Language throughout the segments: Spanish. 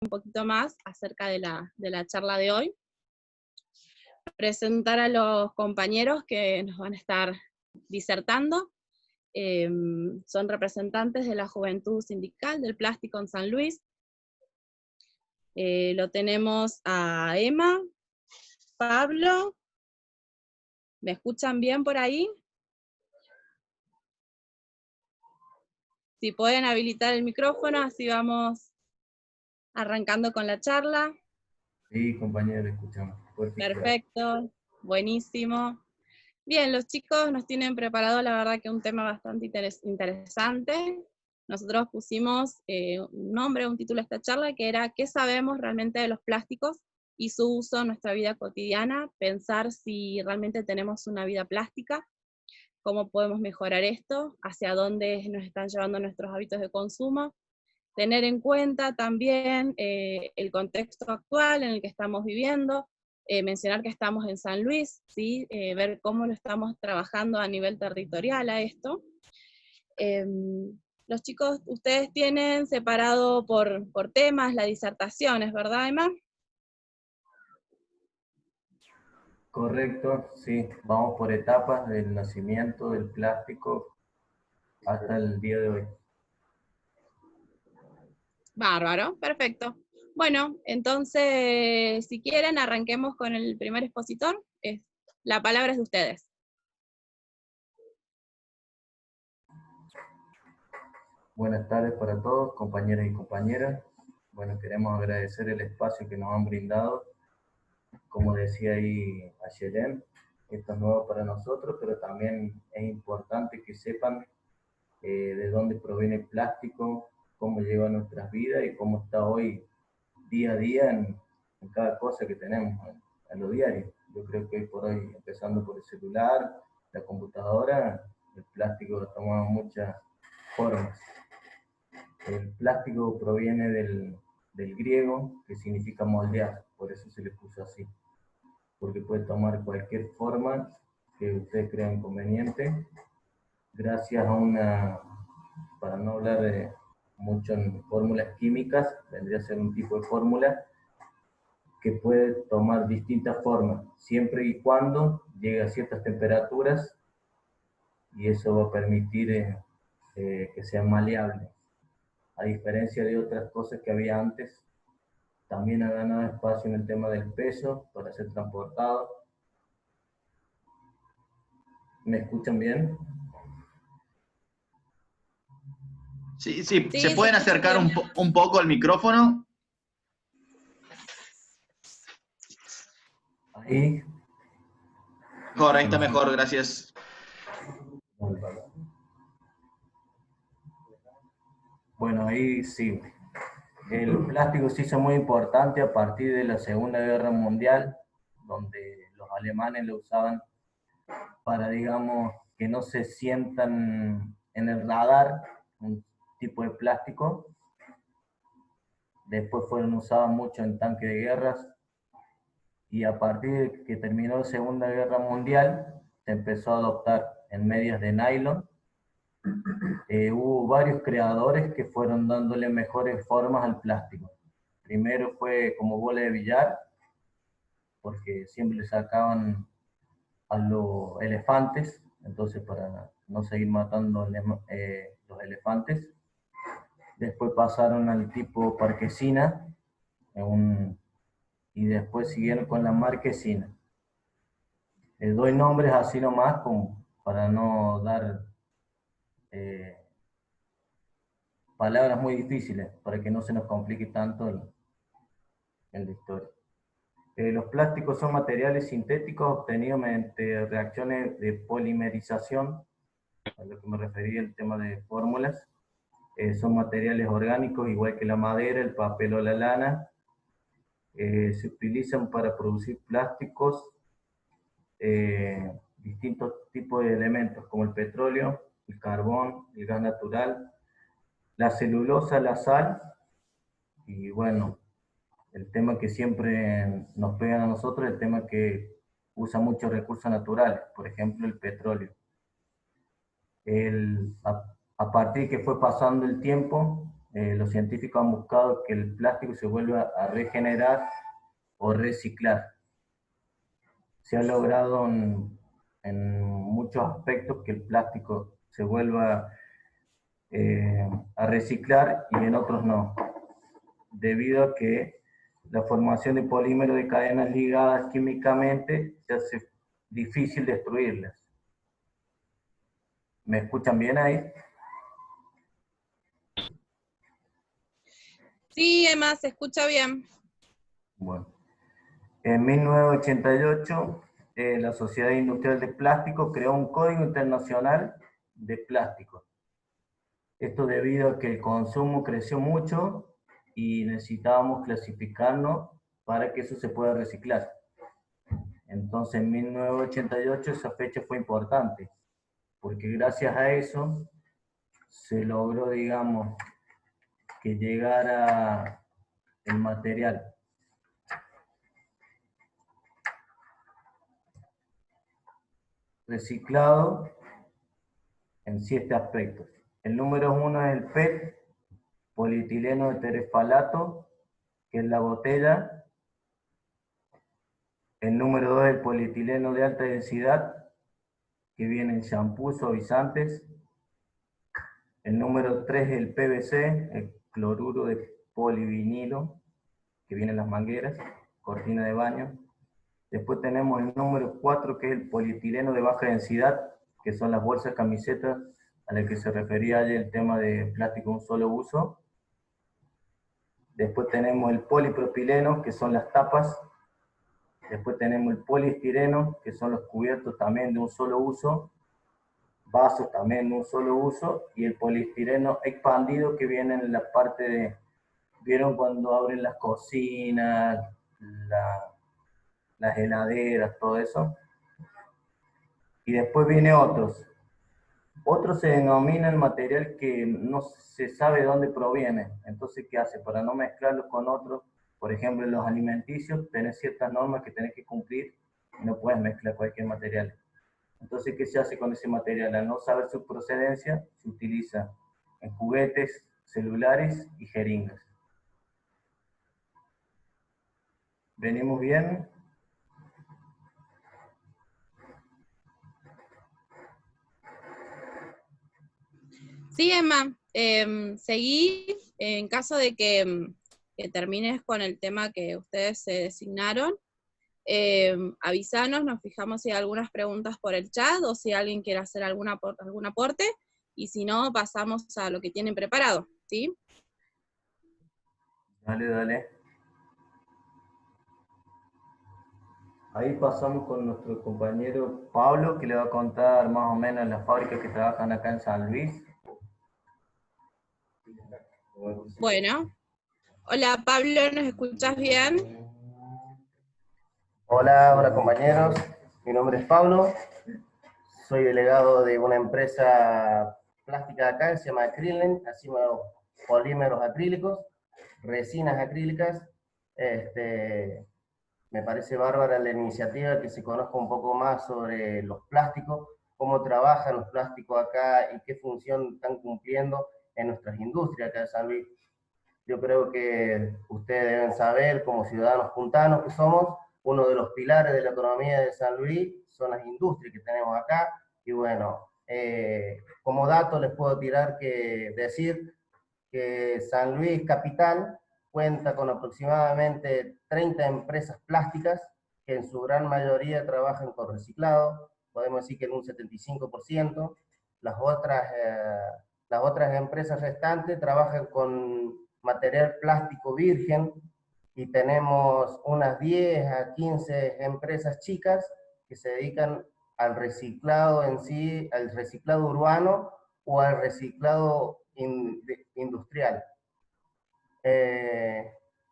un poquito más acerca de la charla de hoy. Presentar a los compañeros que nos van a estar disertando. Son representantes de la Juventud Sindical del Plástico en San Luis. Lo tenemos a Emma, Pablo. ¿Me escuchan bien por ahí? Si pueden habilitar el micrófono, así vamos arrancando con la charla. Sí, compañero, escuchamos. Perfecto, buenísimo. Bien, los chicos nos tienen preparado, la verdad, que un tema bastante interesante. Nosotros pusimos un nombre, un título a esta charla, que era ¿qué sabemos realmente de los plásticos y su uso en nuestra vida cotidiana? Pensar si realmente tenemos una vida plástica, cómo podemos mejorar esto, hacia dónde nos están llevando nuestros hábitos de consumo. Tener en cuenta también el contexto actual en el que estamos viviendo, mencionar que estamos en San Luis, ¿sí? Ver cómo lo estamos trabajando a nivel territorial a esto. Los chicos, ustedes tienen separado por temas las disertaciones, ¿verdad, Emma? Correcto, sí. Vamos por etapas del nacimiento del plástico hasta el día de hoy. Bárbaro, perfecto. Bueno, entonces, si quieren, arranquemos con el primer expositor. La palabra es de ustedes. Buenas tardes para todos, compañeros y compañeras. Bueno, queremos agradecer el espacio que nos han brindado. Como decía ahí Ayelen, esto es nuevo para nosotros, pero también es importante que sepan de dónde proviene el plástico, cómo llega a nuestras vidas y cómo está hoy día a día en cada cosa que tenemos en lo diario. Yo creo que hoy por hoy, empezando por el celular, la computadora, el plástico ha tomado muchas formas. El plástico proviene del griego, que significa moldear, por eso se le puso así, porque puede tomar cualquier forma que usted crea conveniente, gracias a una, para no hablar de mucho en fórmulas químicas, vendría a ser un tipo de fórmula que puede tomar distintas formas, siempre y cuando llegue a ciertas temperaturas, y eso va a permitir que sea maleable. A diferencia de otras cosas que había antes, también ha ganado espacio en el tema del peso para ser transportado. ¿Me escuchan bien? Sí, ¿se pueden acercar un poco al micrófono? Ahí. Mejor, ahí está mejor, gracias. Bueno, ahí sí. El plástico se hizo muy importante a partir de la Segunda Guerra Mundial, donde los alemanes lo usaban para, digamos, que no se sientan en el radar, un tipo de plástico. Después fueron usados mucho en tanques de guerras, y a partir de que terminó la Segunda Guerra Mundial, se empezó a adoptar en medias de nylon. Hubo varios creadores que fueron dándole mejores formas al plástico. Primero fue como bola de billar, porque siempre le sacaban a los elefantes, entonces para no seguir matando los elefantes. Después pasaron al tipo parquesina, y después siguieron con la marquesina. Doy nombres así nomás como para no dar palabras muy difíciles, para que no se nos complique tanto en la historia. Los plásticos son materiales sintéticos obtenidos mediante reacciones de polimerización, a lo que me refería el tema de fórmulas. Son materiales orgánicos, igual que la madera, el papel o la lana. Se utilizan para producir plásticos, distintos tipos de elementos, como el petróleo, el carbón, el gas natural, la celulosa, la sal, y bueno, el tema que siempre nos pegan a nosotros, el tema que usa muchos recursos naturales, por ejemplo el petróleo. A partir que fue pasando el tiempo, los científicos han buscado que el plástico se vuelva a regenerar o reciclar. Se ha logrado en muchos aspectos que el plástico se vuelva a reciclar y en otros no, debido a que la formación de polímeros de cadenas ligadas químicamente se hace difícil destruirlas. ¿Me escuchan bien ahí? Sí, Emma, se escucha bien. Bueno. En 1988, la Sociedad Industrial de Plástico creó un Código Internacional de Plástico. Esto debido a que el consumo creció mucho y necesitábamos clasificarnos para que eso se pueda reciclar. Entonces, en 1988 esa fecha fue importante, porque gracias a eso se logró, digamos, que llegara el material. Reciclado en 7 aspectos. El número 1 es el PET, polietileno de terefalato, que es la botella. El número 2 es el polietileno de alta densidad, que viene en shampoo, suavizantes. El número 3 es el PVC, el cloruro de polivinilo, que viene en las mangueras, cortina de baño. Después tenemos el número 4, que es el polietileno de baja densidad, que son las bolsas camisetas a las que se refería ayer el tema de plástico de un solo uso. Después tenemos el polipropileno, que son las tapas. Después tenemos el poliestireno, que son los cubiertos también de un solo uso. Vasos también de un solo uso. Y el poliestireno expandido, que viene en la parte de... ¿Vieron cuando abren las cocinas, las heladeras, todo eso? Y después viene otros. Otro se denomina el material que no se sabe de dónde proviene. Entonces, ¿qué hace? Para no mezclarlo con otros, por ejemplo, en los alimenticios, tenés ciertas normas que tenés que cumplir y no puedes mezclar cualquier material. Entonces, ¿qué se hace con ese material? Al no saber su procedencia, se utiliza en juguetes, celulares y jeringas. ¿Venimos bien? Sí, Emma, seguí en caso de que termines con el tema que ustedes se designaron. Avísanos, nos fijamos si hay algunas preguntas por el chat o si alguien quiere hacer algún aporte, y si no, pasamos a lo que tienen preparado, ¿sí? Dale, dale. Ahí pasamos con nuestro compañero Pablo, que le va a contar más o menos las fábricas que trabajan acá en San Luis. Bueno, hola Pablo, ¿nos escuchas bien? Hola, hola compañeros, mi nombre es Pablo, soy delegado de una empresa plástica de acá, se llama Acrylen, hacemos polímeros acrílicos, resinas acrílicas. Me parece bárbara la iniciativa, que se conozca un poco más sobre los plásticos, cómo trabajan los plásticos acá y qué función están cumpliendo en nuestras industrias acá de San Luis. Yo creo que ustedes deben saber, como ciudadanos puntanos que somos, uno de los pilares de la economía de San Luis son las industrias que tenemos acá. Y bueno, como dato les puedo decir que San Luis Capital cuenta con aproximadamente 30 empresas plásticas que en su gran mayoría trabajan con reciclado, podemos decir que en un 75%. Las otras empresas restantes trabajan con material plástico virgen, y tenemos unas 10 a 15 empresas chicas que se dedican al reciclado en sí, al reciclado urbano o al reciclado industrial.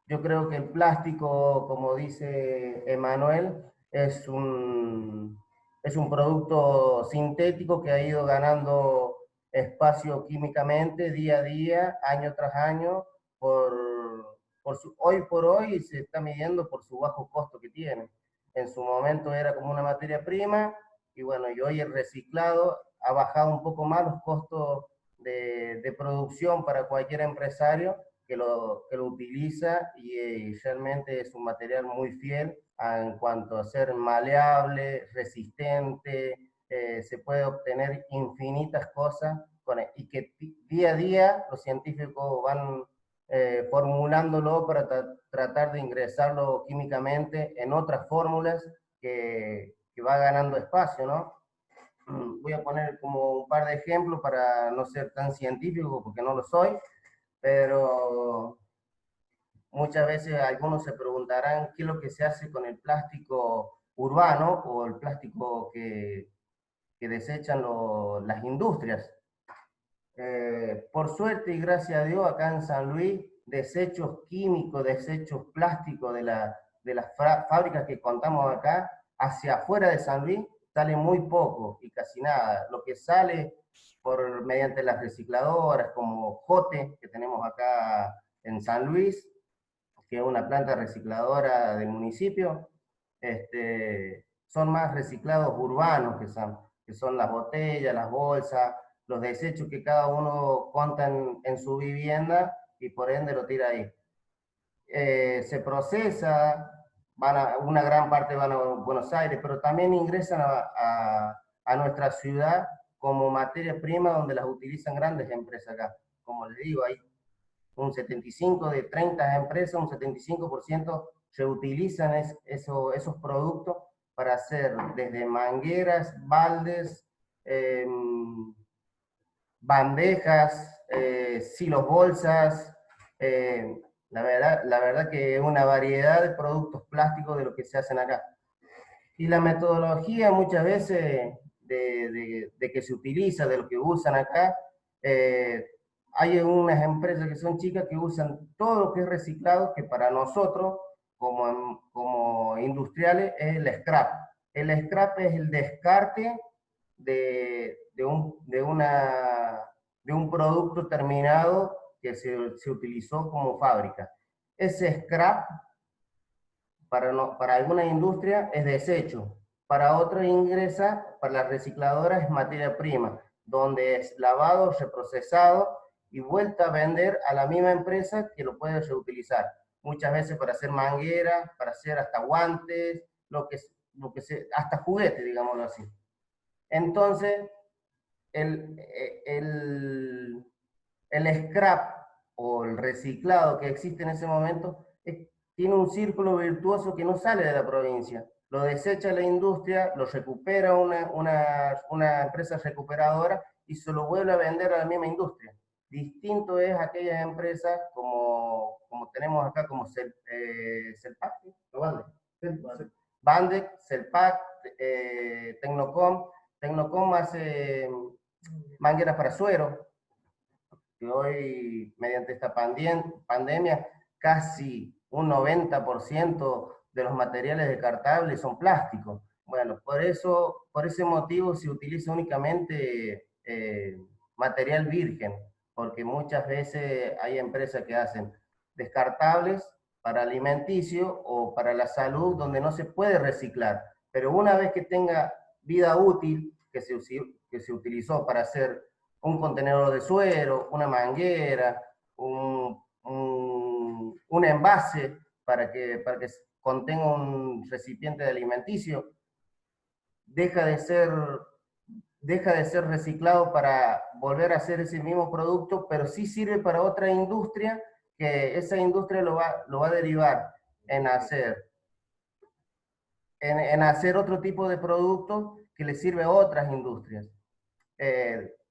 Yo creo que el plástico, como dice Emanuel, es un producto sintético que ha ido ganando espacio químicamente día a día, año tras año, hoy por hoy se está midiendo por su bajo costo que tiene. En su momento era como una materia prima, y bueno, y hoy el reciclado ha bajado un poco más los costos de producción para cualquier empresario que lo utiliza, y realmente es un material muy fiel en cuanto a ser maleable, resistente, se puede obtener infinitas cosas y que día a día los científicos van formulándolo para tratar de ingresarlo químicamente en otras fórmulas que va ganando espacio, ¿no? Voy a poner como un par de ejemplos para no ser tan científico, porque no lo soy, pero muchas veces algunos se preguntarán qué es lo que se hace con el plástico urbano o el plástico que desechan las industrias. Por suerte y gracias a Dios, acá en San Luis, desechos químicos, desechos plásticos de las fábricas que contamos acá, hacia afuera de San Luis, sale muy poco y casi nada. Lo que sale mediante las recicladoras como Jote, que tenemos acá en San Luis, que es una planta recicladora del municipio, son más reciclados urbanos, que son las botellas, las bolsas, los desechos que cada uno cuenta en su vivienda y por ende lo tira ahí. Se procesa, una gran parte van a Buenos Aires, pero también ingresan a nuestra ciudad como materia prima, donde las utilizan grandes empresas acá. Como les digo, hay un 75% de 30 empresas, un 75% reutilizan esos productos para hacer desde mangueras, baldes, bandejas, silos bolsas, la verdad que es una variedad de productos plásticos de lo que se hacen acá. Y la metodología muchas veces de que se utiliza, de lo que usan acá, hay unas empresas que son chicas que usan todo lo que es reciclado, que para nosotros, como industriales, es el scrap. El scrap es el descarte de un producto terminado que se utilizó como fábrica. Ese scrap, para alguna industria, es desecho. Para otra ingresa, para la recicladora es materia prima, donde es lavado, reprocesado y vuelta a vender a la misma empresa que lo puede reutilizar. Muchas veces para hacer mangueras, para hacer hasta guantes, hasta juguetes, digámoslo así. Entonces, el scrap o el reciclado que existe en ese momento tiene un círculo virtuoso que no sale de la provincia. Lo desecha la industria, lo recupera una empresa recuperadora y se lo vuelve a vender a la misma industria. Distinto es aquellas empresas como tenemos acá, como Celpac, Bandec, Celpac, Tecnocom. Tecnocom hace mangueras para suero, que hoy, mediante esta pandemia, casi un 90% de los materiales descartables son plásticos. Bueno, por ese motivo se utiliza únicamente material virgen, porque muchas veces hay empresas que hacen descartables para alimenticio o para la salud, donde no se puede reciclar. Pero una vez que tenga vida útil, que se utilizó para hacer un contenedor de suero, una manguera, un envase para que contenga un recipiente de alimenticio, deja de ser reciclado para volver a hacer ese mismo producto, pero sí sirve para otra industria, que esa industria lo va a derivar en hacer otro tipo de producto que le sirve a otras industrias,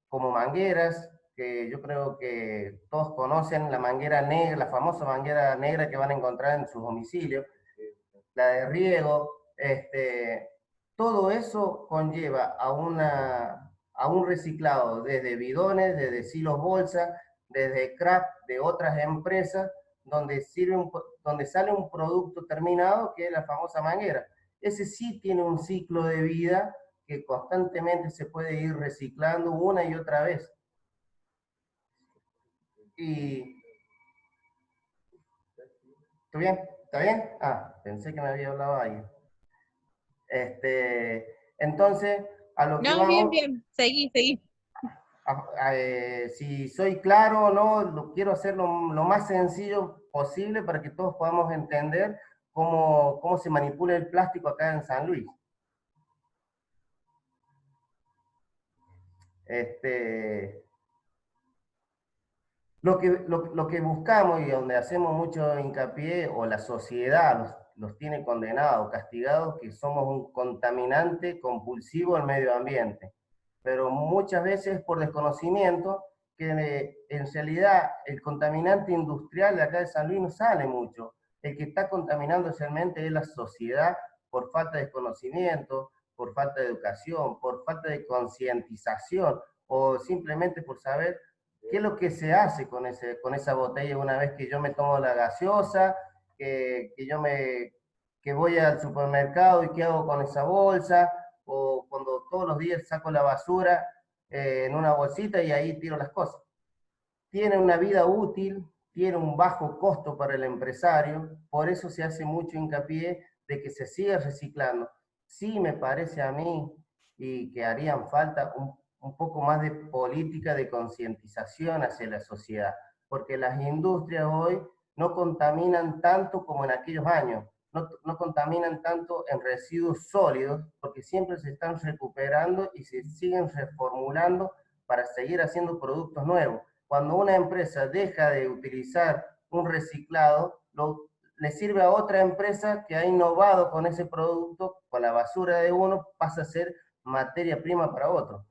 como mangueras, que yo creo que todos conocen la manguera negra, la famosa manguera negra que van a encontrar en sus domicilios, la de riego. Todo eso conlleva a un reciclado desde bidones, desde silos bolsa, desde scrap de otras empresas, donde sale un producto terminado, que es la famosa manguera. Ese sí tiene un ciclo de vida que constantemente se puede ir reciclando una y otra vez. ¿Está bien? ¿Está bien? Pensé que me había hablado alguien. Entonces, a lo que no, vamos... bien, seguí. Si soy claro o no, lo quiero hacer lo más sencillo posible para que todos podamos entender cómo se manipula el plástico acá en San Luis. Lo que buscamos y donde hacemos mucho hincapié, o la sociedad los tiene condenados, castigados, que somos un contaminante compulsivo al medio ambiente. Pero muchas veces por desconocimiento, que en realidad el contaminante industrial de acá de San Luis no sale mucho. El que está contaminando realmente es la sociedad por falta de conocimiento, por falta de educación, por falta de concientización, o simplemente por saber qué es lo que se hace con esa botella una vez que yo me tomo la gaseosa, que voy al supermercado y qué hago con esa bolsa, o cuando todos los días saco la basura en una bolsita y ahí tiro las cosas. Tiene una vida útil, tiene un bajo costo para el empresario, por eso se hace mucho hincapié de que se siga reciclando. Sí me parece a mí y que harían falta un poco más de política de concientización hacia la sociedad, porque las industrias hoy no contaminan tanto como en aquellos años, no contaminan tanto en residuos sólidos, porque siempre se están recuperando y se siguen reformulando para seguir haciendo productos nuevos. Cuando una empresa deja de utilizar un reciclado, le sirve a otra empresa que ha innovado con ese producto, con la basura de uno pasa a ser materia prima para otro.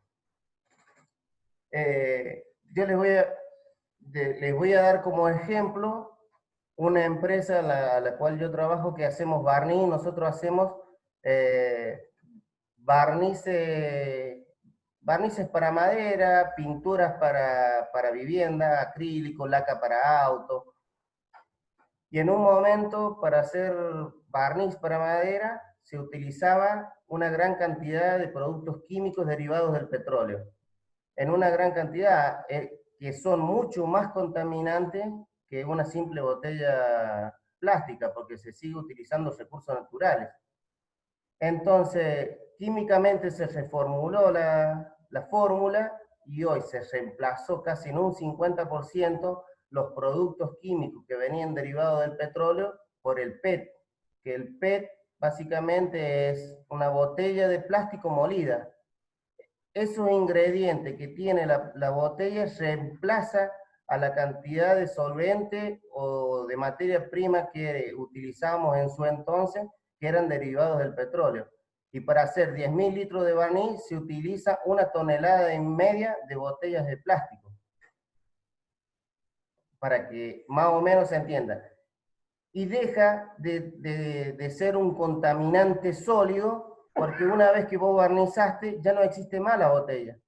Yo les voy a dar como ejemplo una empresa a la cual yo trabajo, que hacemos barniz. Nosotros hacemos barnices para madera, pinturas para vivienda, acrílico, laca para auto. Y en un momento, para hacer barniz para madera, se utilizaba una gran cantidad de productos químicos derivados del petróleo. En una gran cantidad, que son mucho más contaminantes que una simple botella plástica, porque se sigue utilizando recursos naturales. Entonces, químicamente se reformuló la fórmula y hoy se reemplazó casi en un 50% los productos químicos que venían derivados del petróleo por el PET, que el PET básicamente es una botella de plástico molida. Esos ingredientes que tiene la botella reemplaza a la cantidad de solvente o de materia prima que utilizamos en su entonces, que eran derivados del petróleo. Y para hacer 10.000 litros de barniz se utiliza 1,5 toneladas de botellas de plástico. Para que más o menos se entienda. Y deja de ser un contaminante sólido, porque una vez que vos barnizaste, ya no existe más la botella.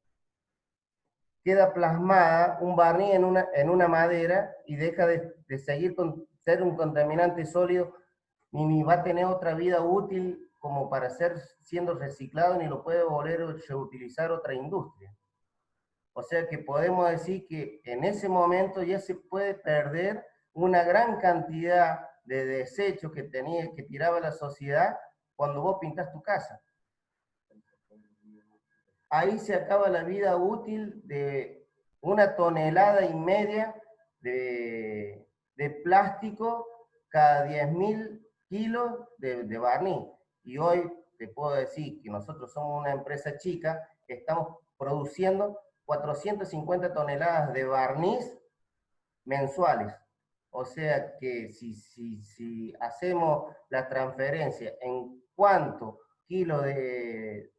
Queda plasmada un barniz en una madera y deja de seguir ser un contaminante sólido, ni va a tener otra vida útil como para siendo reciclado, ni lo puede volver a reutilizar otra industria. O sea que podemos decir que en ese momento ya se puede perder una gran cantidad de desechos que tiraba la sociedad cuando vos pintás tu casa. Ahí se acaba la vida útil de 1,5 toneladas de plástico cada 10.000 kilos de barniz. Y hoy te puedo decir que nosotros somos una empresa chica que estamos produciendo 450 toneladas de barniz mensuales. O sea que si hacemos la transferencia en cuánto kilos de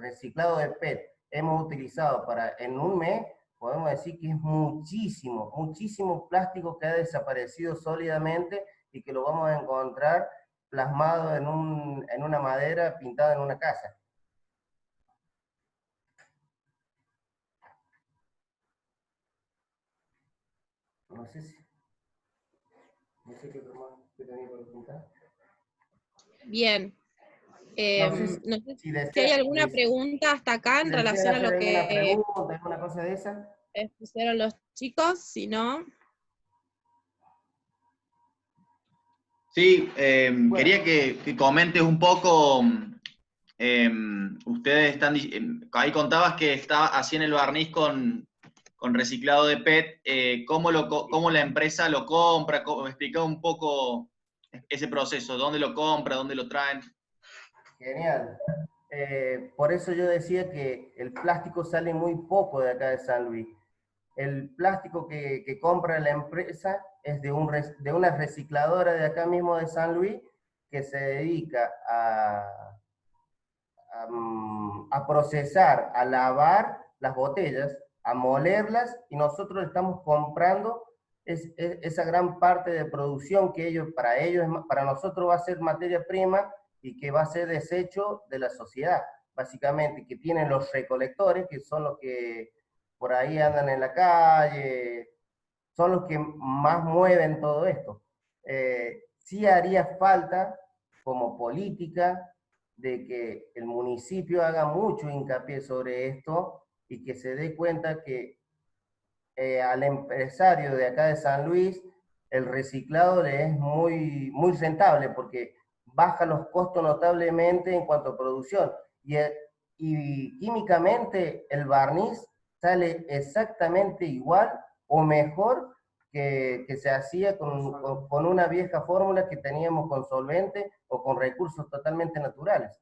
reciclado de PET hemos utilizado en un mes, podemos decir que es muchísimo plástico que ha desaparecido sólidamente y que lo vamos a encontrar plasmado en una madera pintada en una casa. No sé qué más tenía para preguntar. Bien. No sé si hay alguna pregunta hasta acá en relación a lo que ¿Alguna pregunta, alguna cosa de esa? Expusieron los chicos, si no. Sí, bueno. Quería que comentes un poco ustedes están, ahí contabas que hacían el barniz con reciclado de PET, ¿cómo la empresa lo compra? Me explicaba un poco ese proceso, ¿dónde lo compra, dónde lo traen? Genial. Por eso yo decía que el plástico sale muy poco de acá de San Luis. El plástico que compra la empresa es de una recicladora de acá mismo de San Luis que se dedica a procesar, a lavar las botellas, a molerlas, y nosotros estamos comprando esa gran parte de producción que para nosotros va a ser materia prima y que va a ser desecho de la sociedad, básicamente, que tienen los recolectores, que son los que por ahí andan en la calle, son los que más mueven todo esto. Sí haría falta como política de que el municipio haga mucho hincapié sobre esto y que se dé cuenta que al empresario de acá de San Luis el reciclado le es muy, muy rentable porque baja los costos notablemente en cuanto a producción. Y químicamente el barniz sale exactamente igual o mejor que se hacía con una vieja fórmula que teníamos con solvente o con recursos totalmente naturales.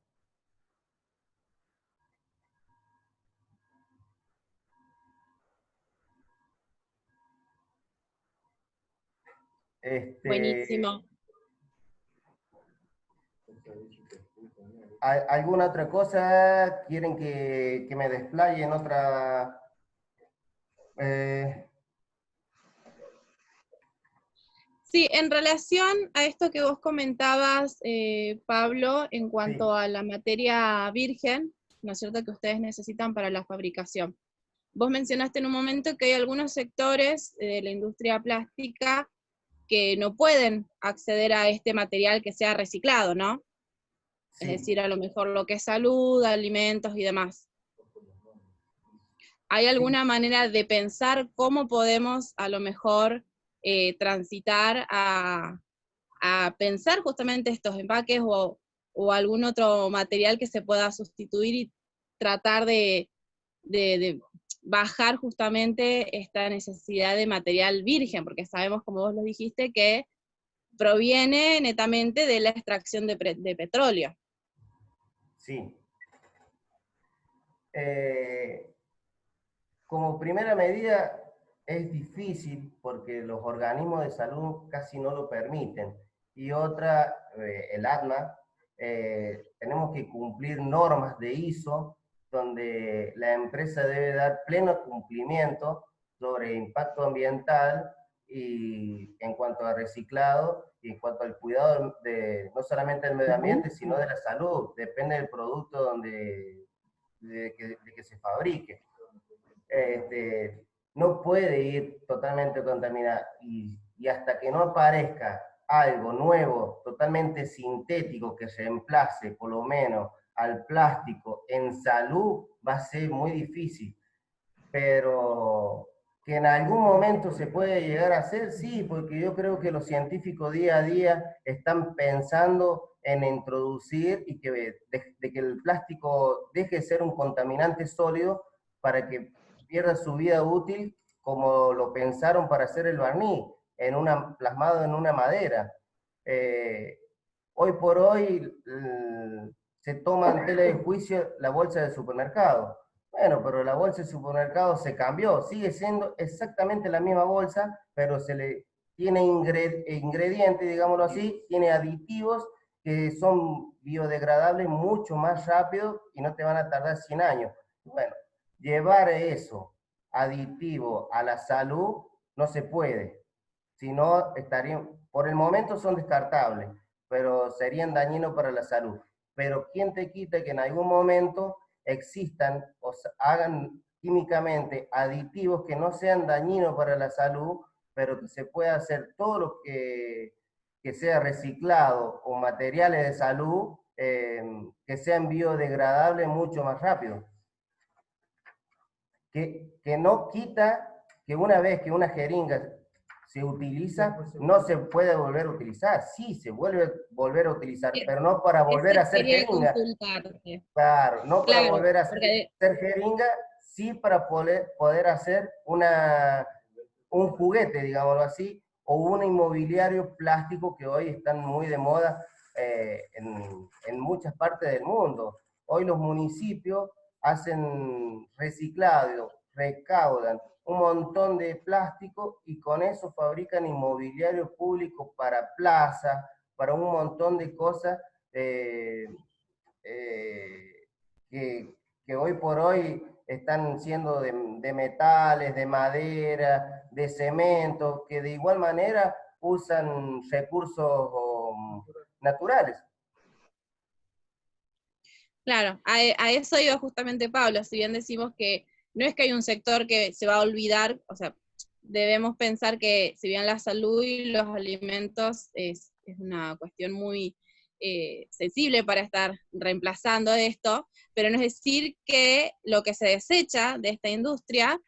Buenísimo. ¿Alguna otra cosa? ¿Quieren que me desplaye en otra? Sí, en relación a esto que vos comentabas, Pablo, en cuanto a la materia virgen, ¿no es cierto?, que ustedes necesitan para la fabricación. Vos mencionaste en un momento que hay algunos sectores de la industria plástica que no pueden acceder a este material que sea reciclado, ¿no? Sí. Es decir, a lo mejor lo que es salud, alimentos y demás. ¿Hay alguna manera de pensar cómo podemos a lo mejor transitar a pensar justamente estos empaques o algún otro material que se pueda sustituir y tratar de bajar justamente esta necesidad de material virgen? Porque sabemos, como vos lo dijiste, que proviene netamente de la extracción de petróleo. Sí. Como primera medida es difícil porque los organismos de salud casi no lo permiten. Y otra, el ADMA, tenemos que cumplir normas de ISO donde la empresa debe dar pleno cumplimiento sobre impacto ambiental y en cuanto a reciclado y en cuanto al cuidado no solamente del medio ambiente, sino de la salud. Depende del producto de que se fabrique. No puede ir totalmente contaminada y hasta que no aparezca algo nuevo, totalmente sintético, que reemplace por lo menos al plástico en salud, va a ser muy difícil. Pero que en algún momento se puede llegar a hacer, sí, porque yo creo que los científicos día a día están pensando en introducir y de que el plástico deje de ser un contaminante sólido para que pierda su vida útil, como lo pensaron para hacer el barniz, plasmado en una madera. Hoy por hoy se toma en tela de juicio la bolsa del supermercado. Bueno, pero la bolsa del supermercado se cambió, sigue siendo exactamente la misma bolsa, pero tiene ingredientes, digámoslo así, tiene aditivos que son biodegradables mucho más rápido y no te van a tardar 100 años. Bueno, llevar eso aditivo a la salud no se puede, si no por el momento son descartables, pero serían dañinos para la salud. Pero ¿quién te quita que en algún momento existan o hagan químicamente aditivos que no sean dañinos para la salud, pero que se pueda hacer todo lo que sea reciclado o materiales de salud que sean biodegradables mucho más rápido? Que no quita que una vez que una jeringa se utiliza, no se puede volver a utilizar. Sí, se vuelve a volver a utilizar, pero no para volver a hacer jeringa. Claro, no para volver a hacer jeringa, sí para poder hacer un juguete, digámoslo así, o un inmobiliario plástico que hoy están muy de moda en muchas partes del mundo. Hoy los municipios hacen reciclado, recaudan un montón de plástico y con eso fabrican inmobiliario público para plazas, para un montón de cosas que hoy por hoy están siendo de metales, de madera, de cemento, que de igual manera usan recursos naturales. Claro, a eso iba justamente Pablo, si bien decimos que no es que hay un sector que se va a olvidar, o sea, debemos pensar que si bien la salud y los alimentos es una cuestión muy sensible para estar reemplazando esto, pero no es decir que lo que se desecha de esta industria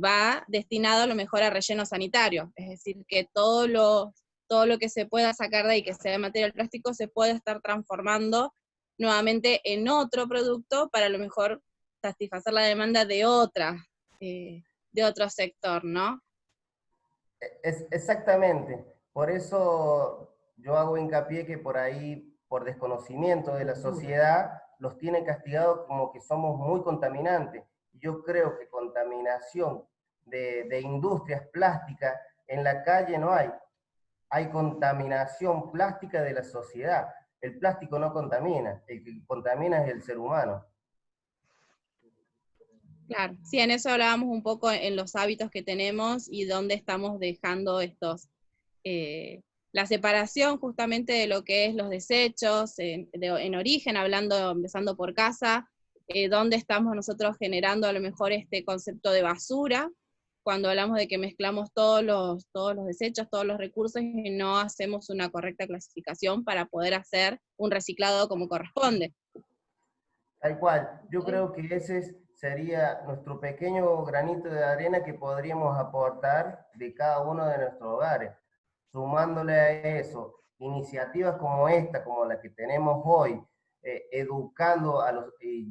va destinado a lo mejor a relleno sanitario, es decir, que todo lo que se pueda sacar de ahí, que sea de material plástico, se puede estar transformando nuevamente en otro producto para a lo mejor satisfacer la demanda de otro sector, ¿no? Exactamente. Por eso yo hago hincapié que por ahí, por desconocimiento de la sociedad, los tienen castigados como que somos muy contaminantes. Yo creo que contaminación de industrias plásticas en la calle no hay. Hay contaminación plástica de la sociedad. El plástico no contamina, el que contamina es el ser humano. Claro, sí, en eso hablábamos un poco en los hábitos que tenemos y dónde estamos dejando la separación justamente de lo que es los desechos, en origen, empezando por casa, dónde estamos nosotros generando a lo mejor este concepto de basura, cuando hablamos de que mezclamos todos los desechos, todos los recursos, y no hacemos una correcta clasificación para poder hacer un reciclado como corresponde. Tal cual, yo creo que ese sería nuestro pequeño granito de arena que podríamos aportar de cada uno de nuestros hogares. Sumándole a eso iniciativas como esta, como la que tenemos hoy, educando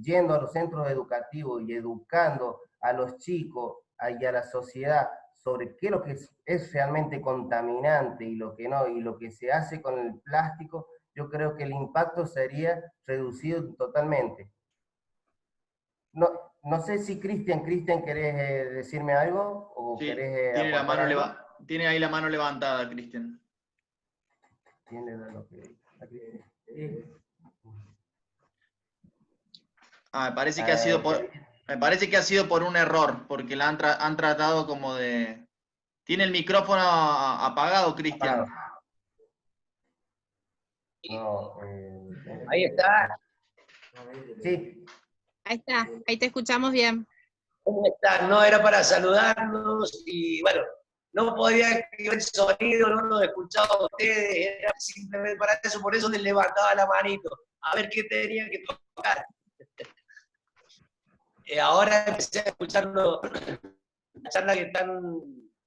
yendo a los centros educativos y educando a los chicos y a la sociedad sobre qué es lo que es realmente contaminante y lo que no, y lo que se hace con el plástico, yo creo que el impacto sería reducido totalmente. No sé si Cristian, ¿querés decirme algo? ¿O sí, querés tiene ahí la mano levantada, Cristian. Tiene lo que... Me parece que ha sido por un error, porque la han tratado como de... Tiene el micrófono apagado, Cristian. No, ahí está. Sí. Ahí está, ahí te escuchamos bien. ¿Cómo están? No, era para saludarlos y bueno, no podía escribir el sonido, no lo escuchaba a ustedes, era simplemente para eso, por eso les levantaba la manito, a ver qué tenía que tocar. Ahora empecé a escuchar la charla que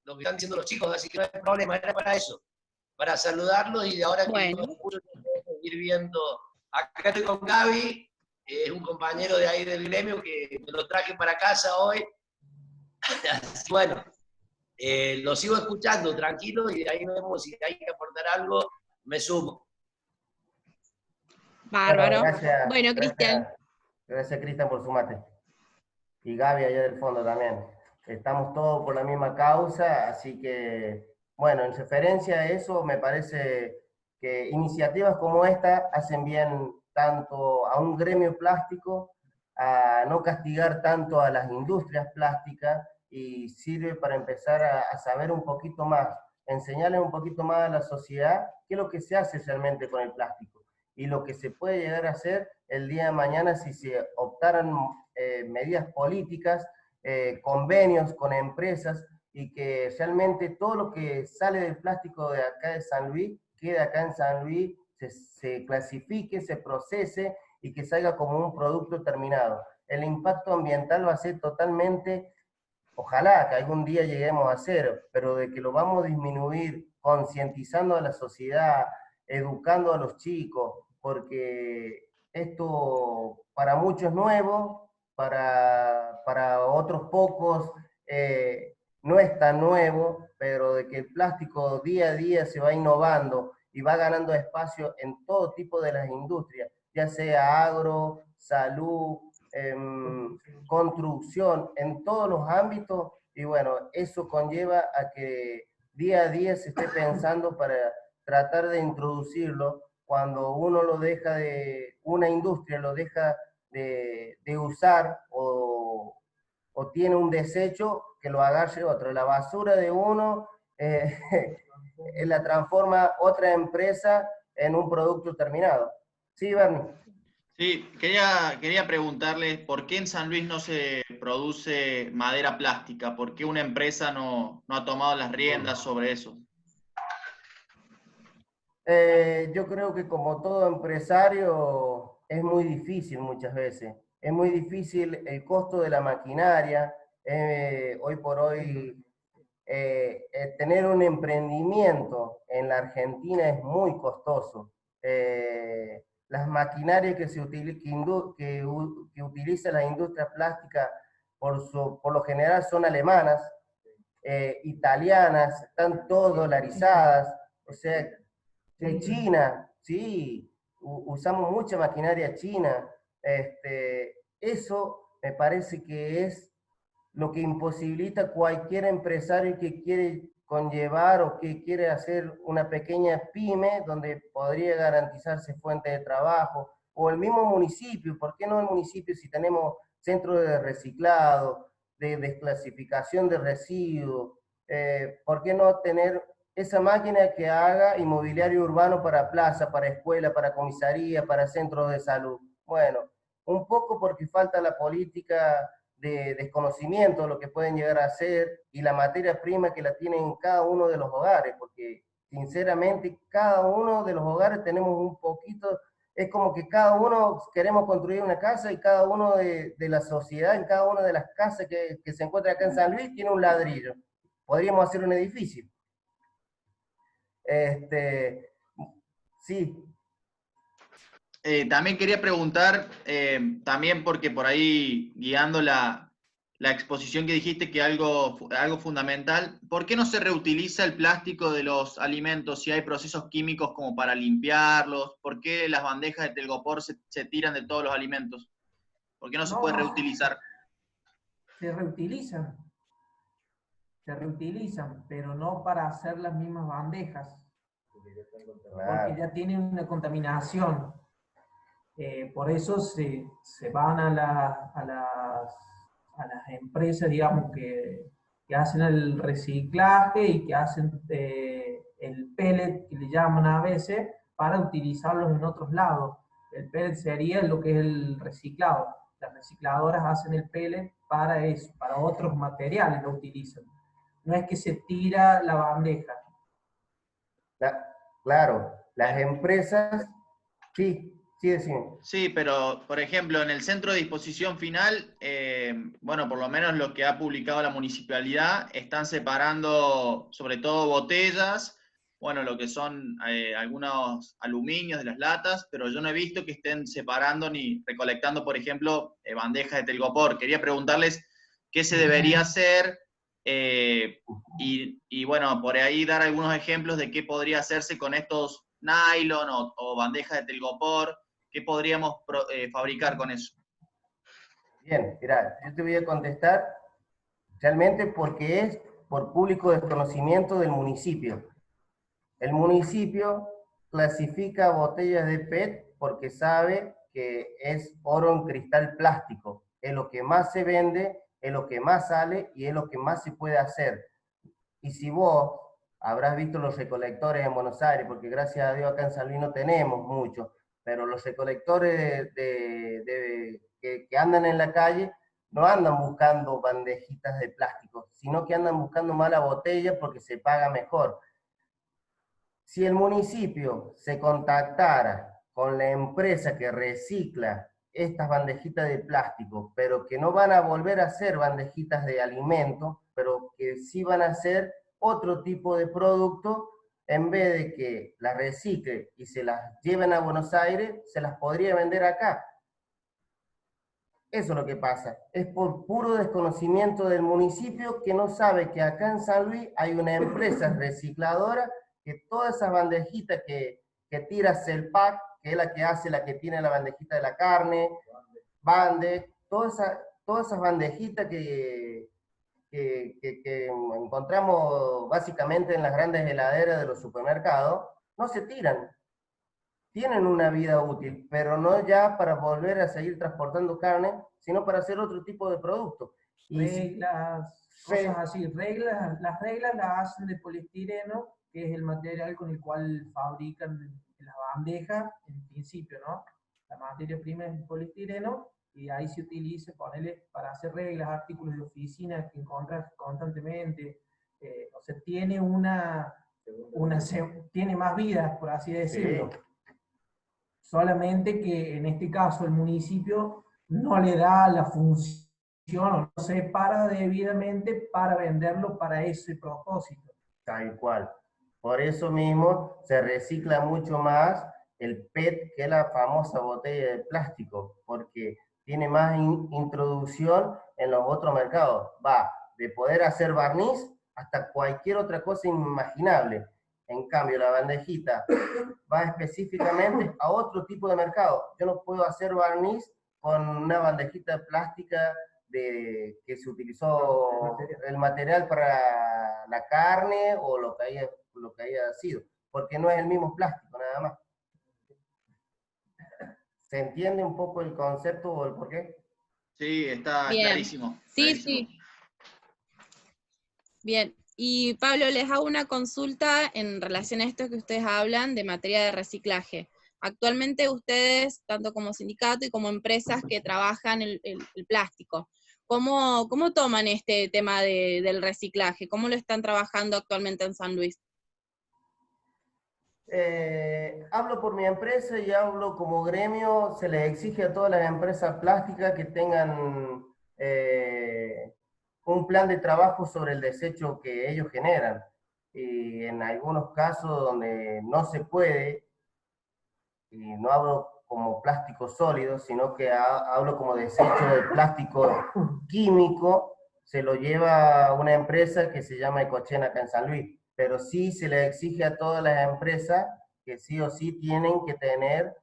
lo que están diciendo los chicos, así que no hay problema, era para eso, para saludarlos y ahora bueno, que ir viendo. Acá estoy con Gaby, es un compañero de ahí del gremio que me lo traje para casa hoy. Bueno, lo sigo escuchando tranquilo y de ahí vemos si hay que aportar algo, me sumo. Bárbaro. Gracias, bueno, Cristian. Gracias, Cristian, por sumarte. Y Gaby allá del fondo también. Estamos todos por la misma causa, así que, bueno, en referencia a eso, me parece que iniciativas como esta hacen bien tanto a un gremio plástico, a no castigar tanto a las industrias plásticas, y sirve para empezar a saber un poquito más, enseñarle un poquito más a la sociedad qué es lo que se hace realmente con el plástico y lo que se puede llegar a hacer el día de mañana si se optaran medidas políticas, convenios con empresas, y que realmente todo lo que sale del plástico de acá de San Luis quede acá en San Luis, se clasifique, se procese y que salga como un producto terminado. El impacto ambiental va a ser totalmente ojalá que algún día lleguemos a cero, pero de que lo vamos a disminuir concientizando a la sociedad, educando a los chicos, porque esto para muchos es nuevo, para otros pocos no es tan nuevo, pero de que el plástico día a día se va innovando y va ganando espacio en todo tipo de las industrias, ya sea agro, salud, construcción, en todos los ámbitos, y bueno, eso conlleva a que día a día se esté pensando para tratar de introducirlo. Cuando uno lo deja de, una industria lo deja de usar o tiene un desecho, que lo agarre otro. La basura de uno la transforma otra empresa en un producto terminado. Sí, Bernie. Sí, quería preguntarle por qué en San Luis no se produce madera plástica, por qué una empresa no ha tomado las riendas sobre eso. Yo creo que como todo empresario es muy difícil muchas veces. Es muy difícil el costo de la maquinaria. Hoy por hoy tener un emprendimiento en la Argentina es muy costoso. Las maquinarias que utiliza la industria plástica por lo general son alemanas, italianas, están todas dolarizadas, o sea, de China, sí, usamos mucha maquinaria china. Eso me parece que es lo que imposibilita cualquier empresario que quiere conllevar o que quiere hacer una pequeña pyme donde podría garantizarse fuente de trabajo, o el mismo municipio. ¿Por qué no el municipio si tenemos centros de reciclado, de desclasificación de residuos? ¿Por qué no tener esa máquina que haga inmobiliario urbano para plaza, para escuela, para comisaría, para centros de salud? Bueno, un poco porque falta la política de desconocimiento de lo que pueden llegar a hacer y la materia prima que la tienen en cada uno de los hogares, porque sinceramente cada uno de los hogares tenemos un poquito, es como que cada uno queremos construir una casa y cada uno de la sociedad, en cada una de las casas que se encuentra acá en San Luis, tiene un ladrillo. Podríamos hacer un edificio. Sí. También quería preguntar, también porque por ahí guiando la exposición que dijiste que algo fundamental, ¿por qué no se reutiliza el plástico de los alimentos si hay procesos químicos como para limpiarlos? ¿Por qué las bandejas de telgopor se tiran de todos los alimentos? ¿Por qué no se puede reutilizar? Se reutilizan, pero no para hacer las mismas bandejas, porque ya tienen una contaminación. Por eso se van a las empresas, digamos, que hacen el reciclaje y que hacen el pellet, que le llaman a veces, para utilizarlos en otros lados. El pellet sería lo que es el reciclado. Las recicladoras hacen el pellet para eso, para otros materiales lo utilizan. No es que se tira la bandeja. Claro, las empresas, sí. Sí, decimos. Sí, pero por ejemplo, en el centro de disposición final, bueno, por lo menos lo que ha publicado la municipalidad, están separando sobre todo botellas, bueno, lo que son algunos aluminios de las latas, pero yo no he visto que estén separando ni recolectando, por ejemplo, bandejas de telgopor. Quería preguntarles qué se debería hacer y bueno, por ahí dar algunos ejemplos de qué podría hacerse con estos nylon o bandejas de telgopor. ¿Qué podríamos fabricar con eso? Bien, mira, yo te voy a contestar realmente porque es por público desconocimiento del municipio. El municipio clasifica botellas de PET porque sabe que es oro en cristal plástico. Es lo que más se vende, es lo que más sale y es lo que más se puede hacer. Y si vos habrás visto los recolectores en Buenos Aires, porque gracias a Dios acá en San Luis no tenemos muchos, pero los recolectores que andan en la calle no andan buscando bandejitas de plástico, sino que andan buscando mala botella porque se paga mejor. Si el municipio se contactara con la empresa que recicla estas bandejitas de plástico, pero que no van a volver a ser bandejitas de alimento, pero que sí van a ser otro tipo de producto, en vez de que las recicle y se las lleven a Buenos Aires, se las podría vender acá. Eso es lo que pasa. Es por puro desconocimiento del municipio que no sabe que acá en San Luis hay una empresa recicladora que todas esas bandejitas que tira Celpac, que es la que hace, la que tiene la bandejita de la carne, Bande, todas esas bandejitas que encontramos básicamente en las grandes heladeras de los supermercados, no se tiran. Tienen una vida útil, pero no ya para volver a seguir transportando carne, sino para hacer otro tipo de producto. Y reglas, cosas así. Las reglas las hacen de poliestireno, que es el material con el cual fabrican las bandejas, en principio, ¿no? La materia prima es poliestireno, y ahí se utiliza, ponele, para hacer reglas, artículos de oficina que encuentras constantemente. O sea, tiene tiene más vida, por así decirlo. Sí. Solamente que en este caso el municipio no le da la función o no se separa debidamente para venderlo para ese propósito. Tal cual. Por eso mismo se recicla mucho más el PET que la famosa botella de plástico, porque tiene más introducción en los otros mercados. Va de poder hacer barniz hasta cualquier otra cosa inimaginable. En cambio, la bandejita va específicamente a otro tipo de mercado. Yo no puedo hacer barniz con una bandejita plástica que se utilizó el material para la carne o lo que haya sido, porque no es el mismo plástico, nada más. ¿Se entiende un poco el concepto o el porqué? Sí, está bien. Clarísimo. Sí, clarísimo. sí. Bien. Y Pablo, les hago una consulta en relación a esto que ustedes hablan de materia de reciclaje. Actualmente ustedes, tanto como sindicato y como empresas que trabajan el plástico, ¿cómo toman este tema del reciclaje? ¿Cómo lo están trabajando actualmente en San Luis? Hablo por mi empresa y hablo como gremio. Se les exige a todas las empresas plásticas que tengan un plan de trabajo sobre el desecho que ellos generan. Y en algunos casos donde no se puede, y no hablo como plástico sólido, sino que hablo como desecho de plástico químico, se lo lleva una empresa que se llama Ecochen acá en San Luis. Pero sí se le exige a todas las empresas que sí o sí tienen que tener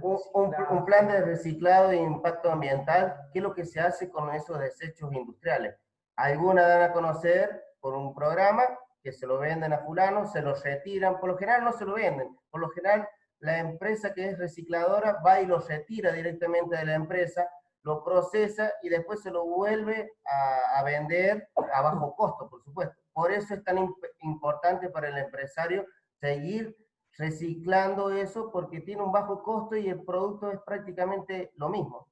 un plan de reciclado e impacto ambiental. ¿Qué es lo que se hace con esos desechos industriales? Algunas dan a conocer por un programa que se lo venden a fulano, se lo retiran, por lo general no se lo venden, por lo general la empresa que es recicladora va y lo retira directamente de la empresa, lo procesa y después se lo vuelve a vender a bajo costo, por supuesto. Por eso es tan importante para el empresario seguir reciclando eso, porque tiene un bajo costo y el producto es prácticamente lo mismo.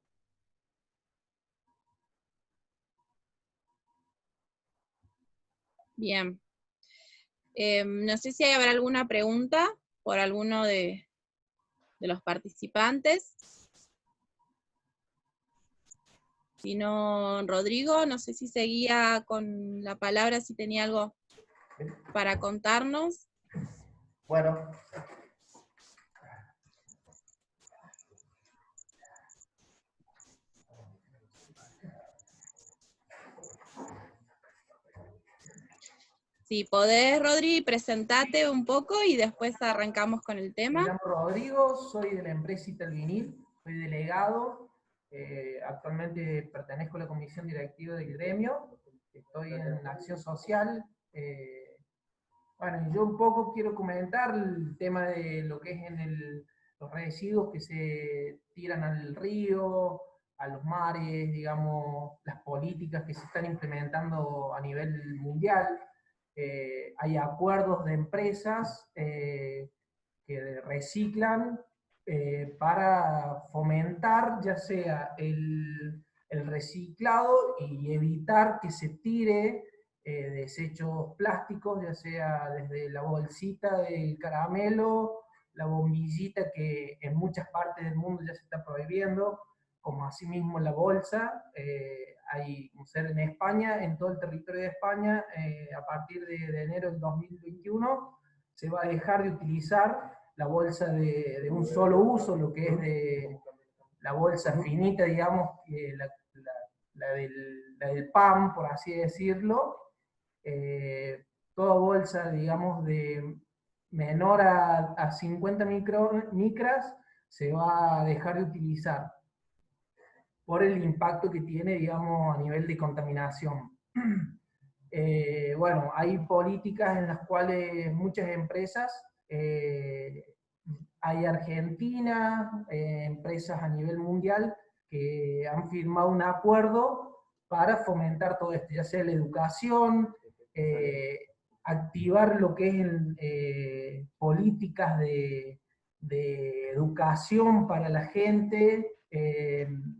Bien. No sé si habrá alguna pregunta por alguno de los participantes. Si no, Rodrigo, no sé si seguía con la palabra, si tenía algo para contarnos. Bueno. Si podés, Rodri, presentate un poco y después arrancamos con el tema. Me llamo Rodrigo, soy de la empresa Italvinil, soy delegado, actualmente pertenezco a la comisión directiva del gremio, estoy en acción social. Bueno, yo un poco quiero comentar el tema de lo que es los residuos que se tiran al río, a los mares, digamos, las políticas que se están implementando a nivel mundial. Hay acuerdos de empresas que reciclan para fomentar ya sea el reciclado y evitar que se tire desechos plásticos, ya sea desde la bolsita del caramelo la bombillita que en muchas partes del mundo ya se está prohibiendo, como asimismo la bolsa. Hay un ser en España, en todo el territorio de España, a partir de enero del 2021, se va a dejar de utilizar la bolsa de un solo uso, lo que es de la bolsa finita, digamos, la del pan, por así decirlo. Toda bolsa, digamos, de menor a 50 micras se va a dejar de utilizar por el impacto que tiene, digamos, a nivel de contaminación. Bueno, hay políticas en las cuales muchas empresas, hay Argentina, empresas a nivel mundial, que han firmado un acuerdo para fomentar todo esto, ya sea la educación, activar lo que es políticas de educación para la gente,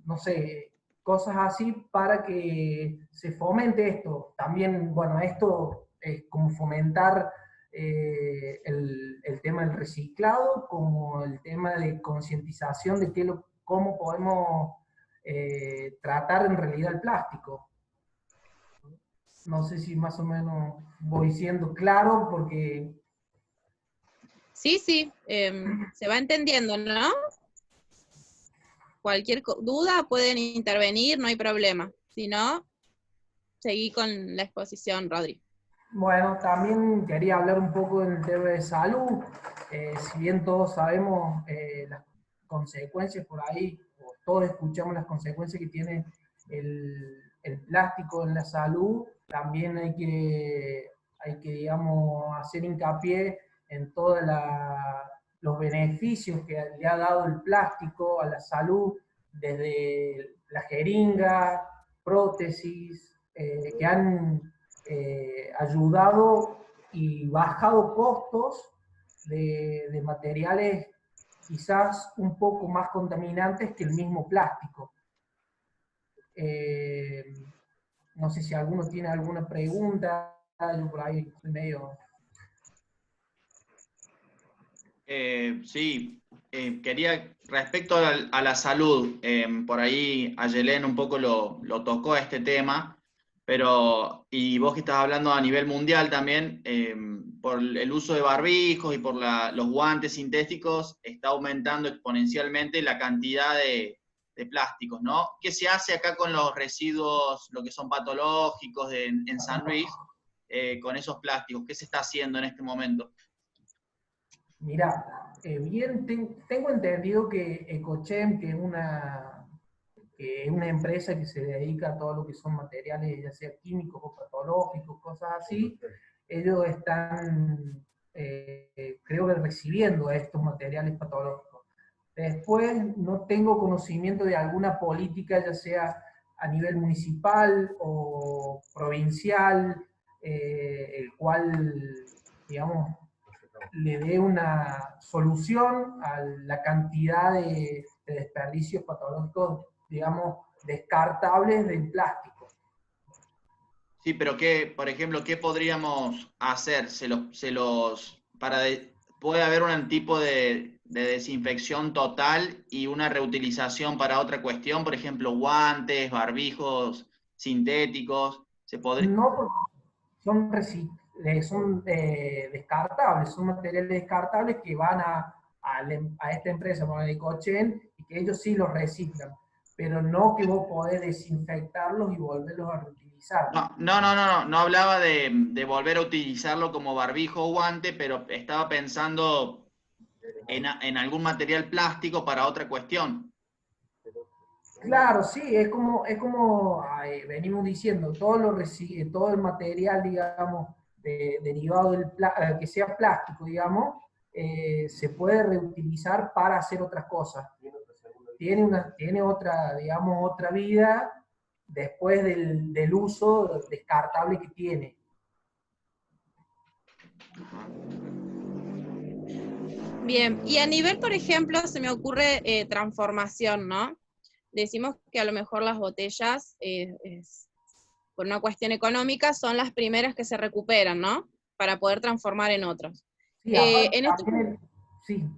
no sé, cosas así para que se fomente esto. También, bueno, esto es como fomentar el tema del reciclado, como el tema de concientización de cómo podemos tratar en realidad el plástico. No sé si más o menos voy siendo claro, porque... Sí, se va entendiendo, ¿no? Cualquier duda pueden intervenir, no hay problema. Si no, seguí con la exposición, Rodri. Bueno, también quería hablar un poco del tema de salud. Si bien todos sabemos las consecuencias por ahí, o todos escuchamos las consecuencias que tiene el plástico en la salud, también hay que digamos, hacer hincapié en todos los beneficios que le ha dado el plástico a la salud, desde la jeringa, prótesis, que han ayudado y bajado costos de materiales quizás un poco más contaminantes que el mismo plástico. No sé si alguno tiene alguna pregunta, yo por ahí estoy medio... Sí, quería, respecto a la salud, por ahí Ayelén un poco lo tocó este tema, pero, y vos que estás hablando a nivel mundial también, por el uso de barbijos y por los guantes sintéticos, está aumentando exponencialmente la cantidad de plásticos, ¿no? ¿Qué se hace acá con los residuos, lo que son patológicos en San Luis, con esos plásticos? ¿Qué se está haciendo en este momento? Mirá, bien, tengo entendido que Ecochem, que es una empresa que se dedica a todo lo que son materiales, ya sea químicos o patológicos, cosas así, ellos están, creo que recibiendo estos materiales patológicos. Después, no tengo conocimiento de alguna política, ya sea a nivel municipal o provincial, el cual, digamos, le dé una solución a la cantidad de desperdicios patológicos, digamos, descartables del plástico. Sí, pero ¿qué, por ejemplo, qué podríamos hacer? ¿Puede haber un tipo de desinfección total y una reutilización para otra cuestión? Por ejemplo, guantes, barbijos sintéticos. No, porque son descartables, son materiales descartables que van a esta empresa, como Ecochen, y que ellos sí los reciclan, pero no que vos podés desinfectarlos y volverlos a reutilizar. No hablaba de volver a utilizarlo como barbijo o guante, pero estaba pensando en algún material plástico para otra cuestión. Claro, sí, es como venimos diciendo, todo el material, digamos, derivado que sea plástico, digamos, se puede reutilizar para hacer otras cosas. Tiene otra, digamos, otra vida después del uso descartable que tiene. Bien, y a nivel, por ejemplo, se me ocurre transformación, ¿no? Decimos que a lo mejor las botellas, por una cuestión económica, son las primeras que se recuperan, ¿no? Para poder transformar en otros. Sí, Sí,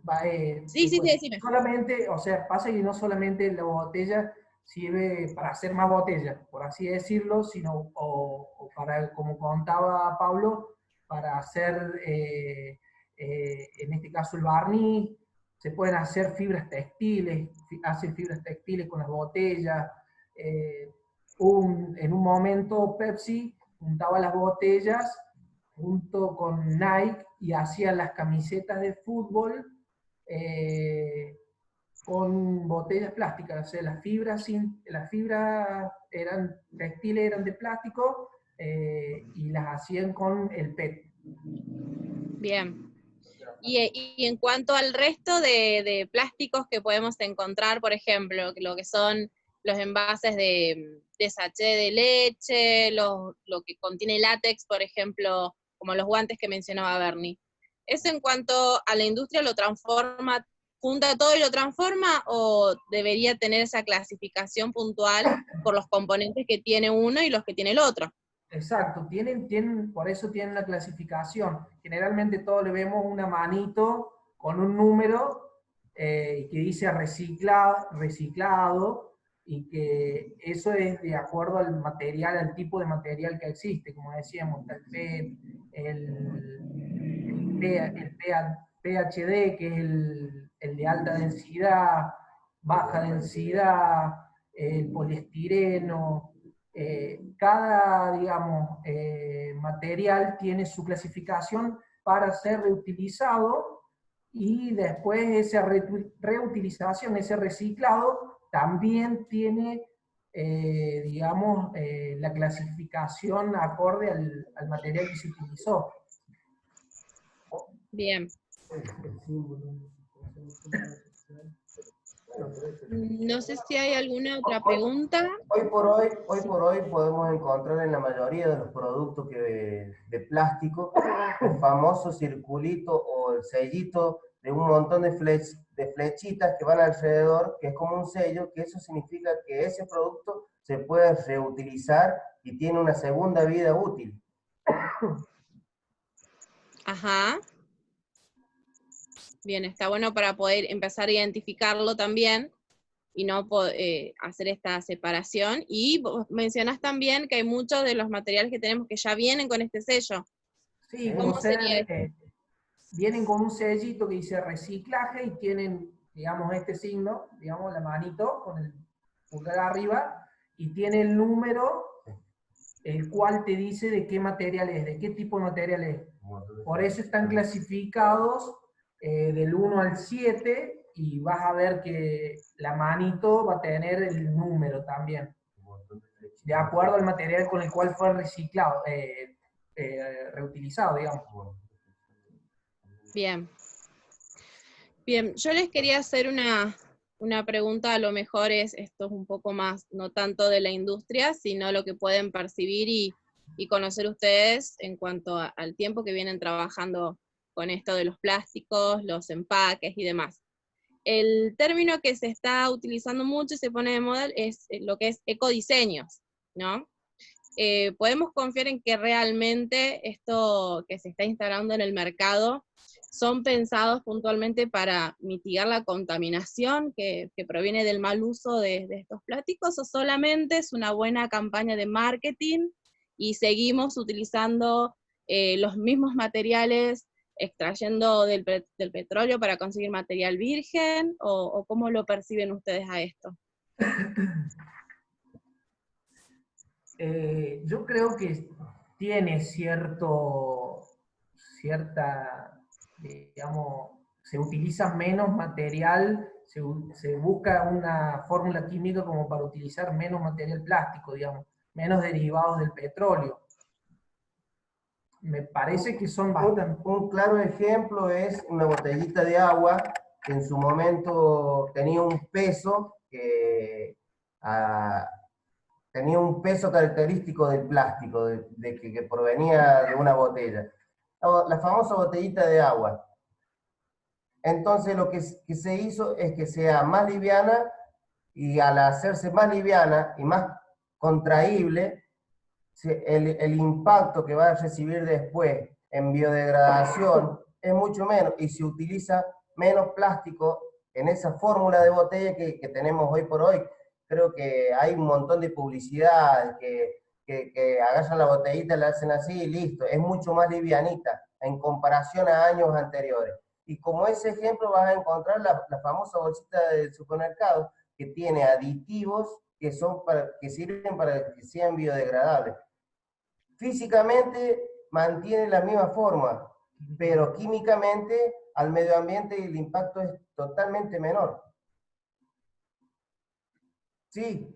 Sí, bueno, decime. solamente, o sea, pasa que no solamente la botella sirve para hacer más botellas, por así decirlo, sino, o para, como contaba Pablo, para hacer, en este caso el barniz, se pueden hacer fibras textiles, hacen fibras textiles con las botellas. En un momento Pepsi juntaba las botellas junto con Nike y hacían las camisetas de fútbol con botellas plásticas, o sea, las fibras eran textiles, eran de plástico, y las hacían con el PET. Bien. Y en cuanto al resto de plásticos que podemos encontrar, por ejemplo, lo que son los envases de sachet de leche, lo que contiene látex, por ejemplo, como los guantes que mencionaba Bernie. ¿Eso en cuanto a la industria lo transforma, junta todo y lo transforma, o debería tener esa clasificación puntual por los componentes que tiene uno y los que tiene el otro? Exacto, por eso tienen la clasificación. Generalmente todos le vemos una manito con un número que dice reciclado, y que eso es de acuerdo al material, al tipo de material que existe. Como decíamos, está el PET, el PHD, que es el de alta densidad, baja densidad, el poliestireno. Cada, digamos, material tiene su clasificación para ser reutilizado, y después esa reutilización, ese reciclado, también tiene, digamos, la clasificación acorde al material que se utilizó. Bien. No sé si hay alguna otra pregunta. Hoy por hoy podemos encontrar en la mayoría de los productos de plástico el famoso circulito o el sellito de un montón de flechitas que van alrededor, que es como un sello, que eso significa que ese producto se puede reutilizar y tiene una segunda vida útil. Ajá. Bien, está bueno para poder empezar a identificarlo también y no hacer esta separación. Y vos mencionás también que hay muchos de los materiales que tenemos que ya vienen con este sello. Sí, ¿Cómo sería esto? Vienen con un sellito que dice reciclaje y tienen, digamos, este signo, digamos, la manito con el pulgar arriba, y tiene el número, el cual te dice de qué material es, de qué tipo de material es. Por eso están clasificados del 1 al 7, y vas a ver que la manito va a tener el número también, de acuerdo al material con el cual fue reciclado, reutilizado, digamos. Bien. Bien, yo les quería hacer una pregunta, a lo mejor esto es un poco más, no tanto de la industria, sino lo que pueden percibir y conocer ustedes en cuanto al tiempo que vienen trabajando con esto de los plásticos, los empaques y demás. El término que se está utilizando mucho y se pone de moda es lo que es ecodiseños, ¿no? Podemos confiar en que realmente esto que se está instalando en el mercado son pensados puntualmente para mitigar la contaminación que proviene del mal uso de estos plásticos, o solamente es una buena campaña de marketing y seguimos utilizando los mismos materiales, extrayendo del petróleo para conseguir material virgen, o cómo lo perciben ustedes a esto? Yo creo que tiene digamos, se utiliza menos material, se busca una fórmula química como para utilizar menos material plástico, digamos, menos derivados del petróleo. Me parece que son bastante... Un claro ejemplo es una botellita de agua que en su momento tenía un peso tenía un peso característico del plástico, que provenía de una botella. La famosa botellita de agua. Entonces lo que se hizo es que sea más liviana, y al hacerse más liviana y más contraíble, el impacto que va a recibir después en biodegradación es mucho menos, y se utiliza menos plástico en esa fórmula de botella que tenemos hoy por hoy. Creo que hay un montón de publicidad que agarran la botellita, la hacen así y listo. Es mucho más livianita en comparación a años anteriores. Y como ese ejemplo vas a encontrar la famosa bolsita del supermercado que tiene aditivos que sirven para que sean biodegradables. Físicamente mantiene la misma forma, pero químicamente al medio ambiente el impacto es totalmente menor. Sí.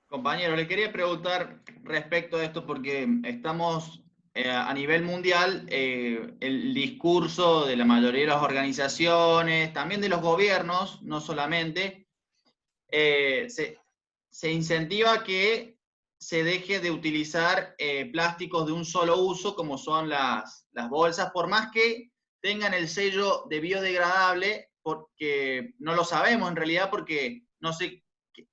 Compañero, le quería preguntar respecto a esto porque estamos a nivel mundial, el discurso de la mayoría de las organizaciones, también de los gobiernos, no solamente, se incentiva que se deje de utilizar plásticos de un solo uso, como son las bolsas, por más que tengan el sello de biodegradable, porque no lo sabemos en realidad, porque no sé,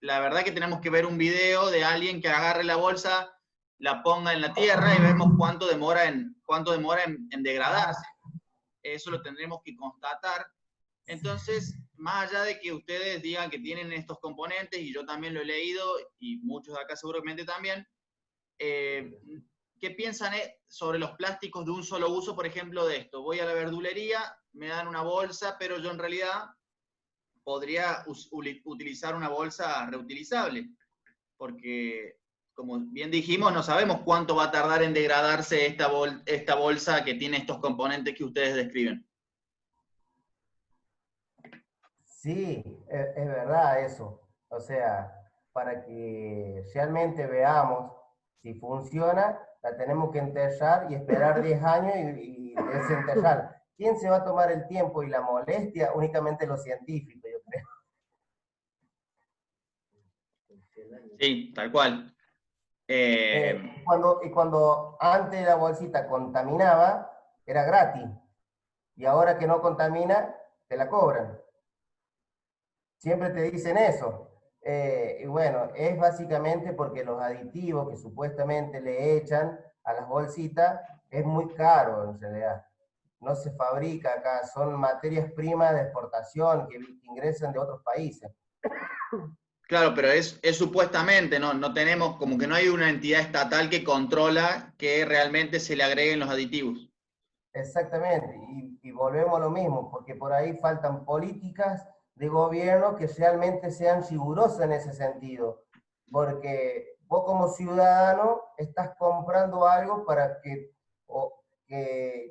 la verdad que tenemos que ver un video de alguien que agarre la bolsa, la ponga en la tierra y vemos cuánto demora en degradarse. Eso lo tendremos que constatar. Entonces, más allá de que ustedes digan que tienen estos componentes, y yo también lo he leído, y muchos de acá seguramente también, ¿qué piensan sobre los plásticos de un solo uso? Por ejemplo, de esto, voy a la verdulería, me dan una bolsa, pero yo en realidad podría utilizar una bolsa reutilizable, porque, como bien dijimos, no sabemos cuánto va a tardar en degradarse esta bolsa que tiene estos componentes que ustedes describen. Sí, es verdad eso. O sea, para que realmente veamos si funciona, la tenemos que enterrar y esperar 10 años y desenterrar. ¿Quién se va a tomar el tiempo y la molestia? Únicamente los científicos, yo creo. Sí, tal cual. Cuando antes la bolsita contaminaba, era gratis. Y ahora que no contamina, te la cobran. Siempre te dicen eso. Y bueno, es básicamente porque los aditivos que supuestamente le echan a las bolsitas es muy caro en realidad. No se fabrica acá, son materias primas de exportación que ingresan de otros países. Claro, pero es supuestamente, no tenemos, como que no hay una entidad estatal que controla que realmente se le agreguen los aditivos. Exactamente, y volvemos a lo mismo, porque por ahí faltan políticas de gobierno que realmente sean rigurosas en ese sentido, porque vos como ciudadano estás comprando algo para que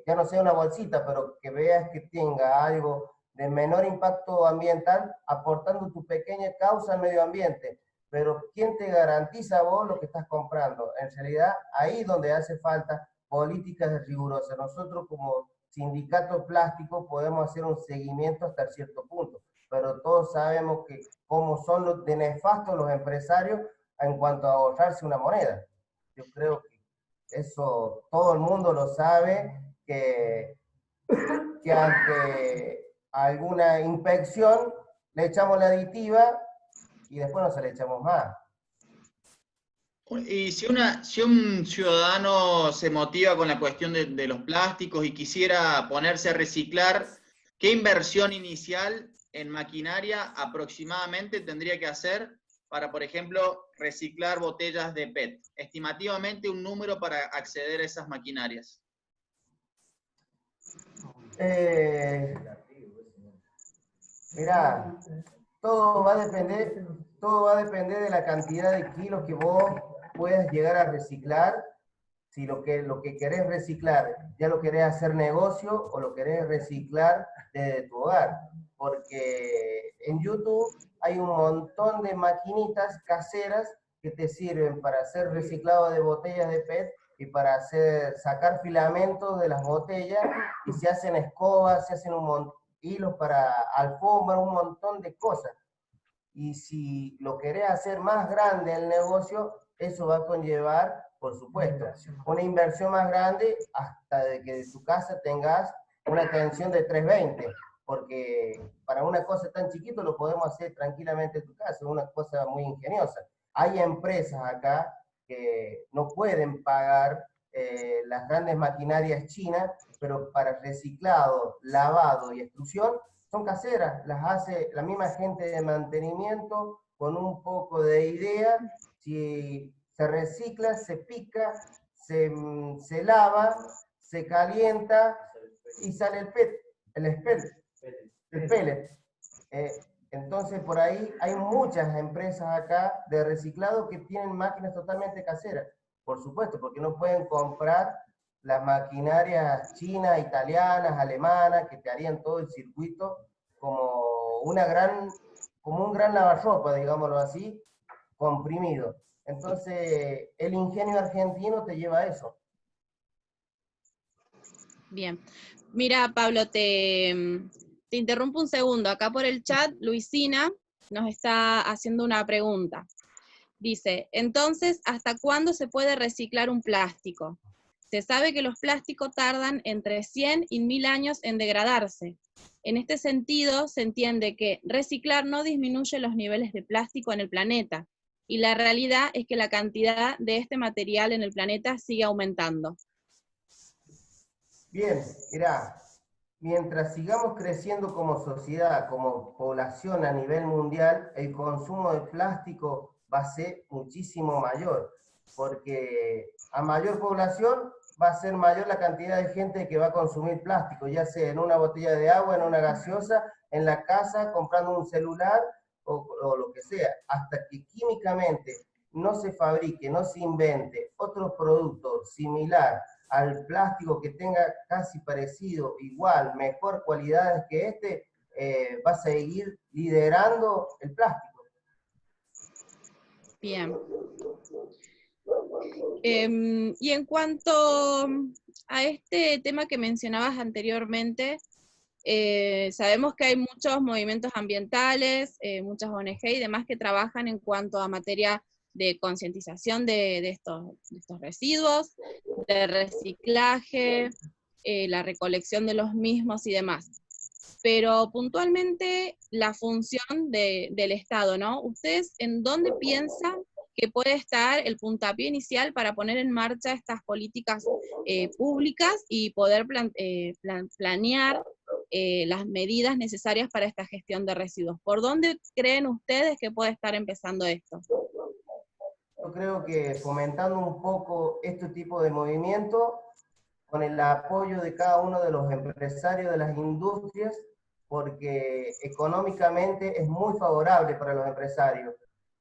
ya no sea una bolsita, pero que veas que tenga algo de menor impacto ambiental, aportando tu pequeña causa al medio ambiente. Pero ¿quién te garantiza vos lo que estás comprando? En realidad, ahí donde hace falta políticas rigurosas. Nosotros como sindicato plástico podemos hacer un seguimiento hasta cierto punto, pero todos sabemos que cómo son los de nefastos los empresarios en cuanto a ahorrarse una moneda. Yo creo que eso todo el mundo lo sabe, que ante alguna inspección le echamos la aditiva y después no se le echamos más. Y si un ciudadano se motiva con la cuestión de los plásticos y quisiera ponerse a reciclar, ¿qué inversión inicial en maquinaria aproximadamente tendría que hacer para, por ejemplo, reciclar botellas de PET? Estimativamente un número para acceder a esas maquinarias. Mirá, todo va a depender de la cantidad de kilos que vos puedas llegar a reciclar. Si lo que querés reciclar, ya lo querés hacer negocio o lo querés reciclar desde tu hogar. Porque en YouTube hay un montón de maquinitas caseras que te sirven para hacer reciclado de botellas de PET y para sacar filamentos de las botellas, y se hacen escobas, se hacen hilos para alfombra, un montón de cosas. Y si lo querés hacer más grande el negocio, eso va a conllevar, por supuesto, una inversión más grande hasta de que de tu casa tengas una tensión de 320, porque para una cosa tan chiquita lo podemos hacer tranquilamente en tu casa, es una cosa muy ingeniosa. Hay empresas acá que no pueden pagar las grandes maquinarias chinas, pero para reciclado, lavado y extrusión son caseras, las hace la misma gente de mantenimiento con un poco de idea. Si se recicla, se pica, se lava, se calienta y sale el PET, el pellet. Entonces por ahí hay muchas empresas acá de reciclado que tienen máquinas totalmente caseras. Por supuesto, porque no pueden comprar las maquinarias chinas, italianas, alemanas, que te harían todo el circuito como un gran lavarropa, digámoslo así, comprimido. Entonces, el ingenio argentino te lleva a eso. Bien. Mira, Pablo, te interrumpo un segundo. Acá por el chat, Luisina nos está haciendo una pregunta. Dice, entonces, ¿hasta cuándo se puede reciclar un plástico? Se sabe que los plásticos tardan entre 100 y 1000 años en degradarse. En este sentido, se entiende que reciclar no disminuye los niveles de plástico en el planeta, y la realidad es que la cantidad de este material en el planeta sigue aumentando. Bien, mirá, mientras sigamos creciendo como sociedad, como población a nivel mundial, el consumo de plástico va a ser muchísimo mayor, porque a mayor población va a ser mayor la cantidad de gente que va a consumir plástico, ya sea en una botella de agua, en una gaseosa, en la casa, comprando un celular o lo que sea, hasta que químicamente no se fabrique, no se invente otro producto similar al plástico que tenga casi parecido, igual, mejor cualidades que este, va a seguir liderando el plástico. Bien. Y en cuanto a este tema que mencionabas anteriormente, sabemos que hay muchos movimientos ambientales, muchas ONG y demás que trabajan en cuanto a materia de concientización de estos residuos, de reciclaje, la recolección de los mismos y demás. Pero puntualmente la función del Estado, ¿no? ¿Ustedes en dónde piensan que puede estar el puntapié inicial para poner en marcha estas políticas públicas y poder planear las medidas necesarias para esta gestión de residuos? ¿Por dónde creen ustedes que puede estar empezando esto? Yo creo que fomentando un poco este tipo de movimiento, con el apoyo de cada uno de los empresarios de las industrias, porque económicamente es muy favorable para los empresarios.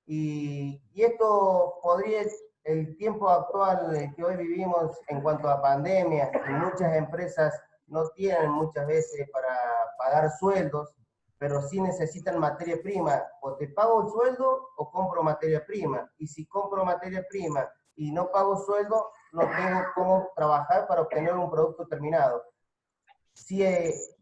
Y esto podría, el tiempo actual que hoy vivimos en cuanto a pandemia, y muchas empresas no tienen muchas veces para pagar sueldos, pero sí necesitan materia prima. O te pago el sueldo o compro materia prima. Y si compro materia prima y no pago sueldo, no tengo cómo trabajar para obtener un producto terminado. Si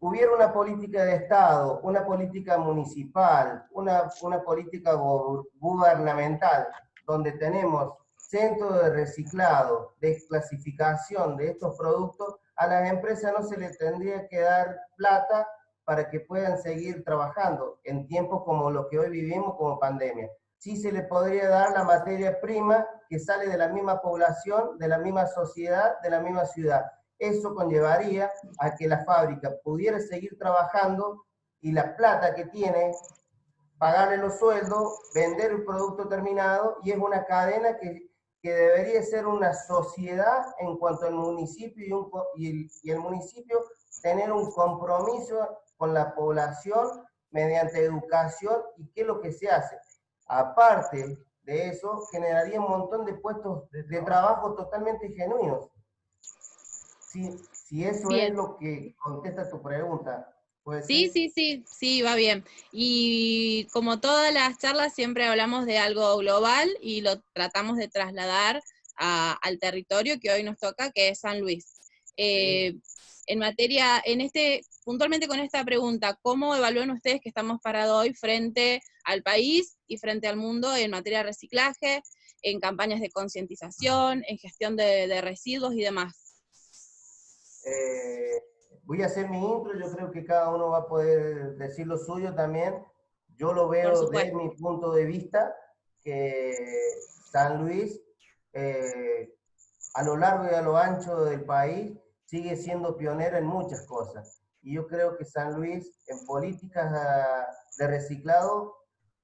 hubiera una política de Estado, una política municipal, una política gubernamental, donde tenemos centros de reciclado, de clasificación de estos productos, a las empresas no se les tendría que dar plata para que puedan seguir trabajando en tiempos como los que hoy vivimos como pandemia. Sí se le podría dar la materia prima que sale de la misma población, de la misma sociedad, de la misma ciudad. Eso conllevaría a que la fábrica pudiera seguir trabajando y la plata que tiene, pagarle los sueldos, vender el producto terminado, y es una cadena que debería ser una sociedad en cuanto al municipio y el municipio tener un compromiso con la población mediante educación. ¿Y qué es lo que se hace? Aparte de eso, generaría un montón de puestos de trabajo totalmente genuinos. Si eso Bien. es lo que contesta tu pregunta. Sí, va bien. Y como todas las charlas, siempre hablamos de algo global y lo tratamos de trasladar al territorio que hoy nos toca, que es San Luis. En materia, puntualmente con esta pregunta, ¿cómo evalúan ustedes que estamos parados hoy frente al país y frente al mundo en materia de reciclaje, en campañas de concientización, en gestión de residuos y demás? Voy a hacer mi intro, yo creo que cada uno va a poder decir lo suyo también. Yo lo veo desde mi punto de vista, que San Luis, a lo largo y a lo ancho del país, sigue siendo pionero en muchas cosas. y yo creo que San Luis, en políticas de reciclado,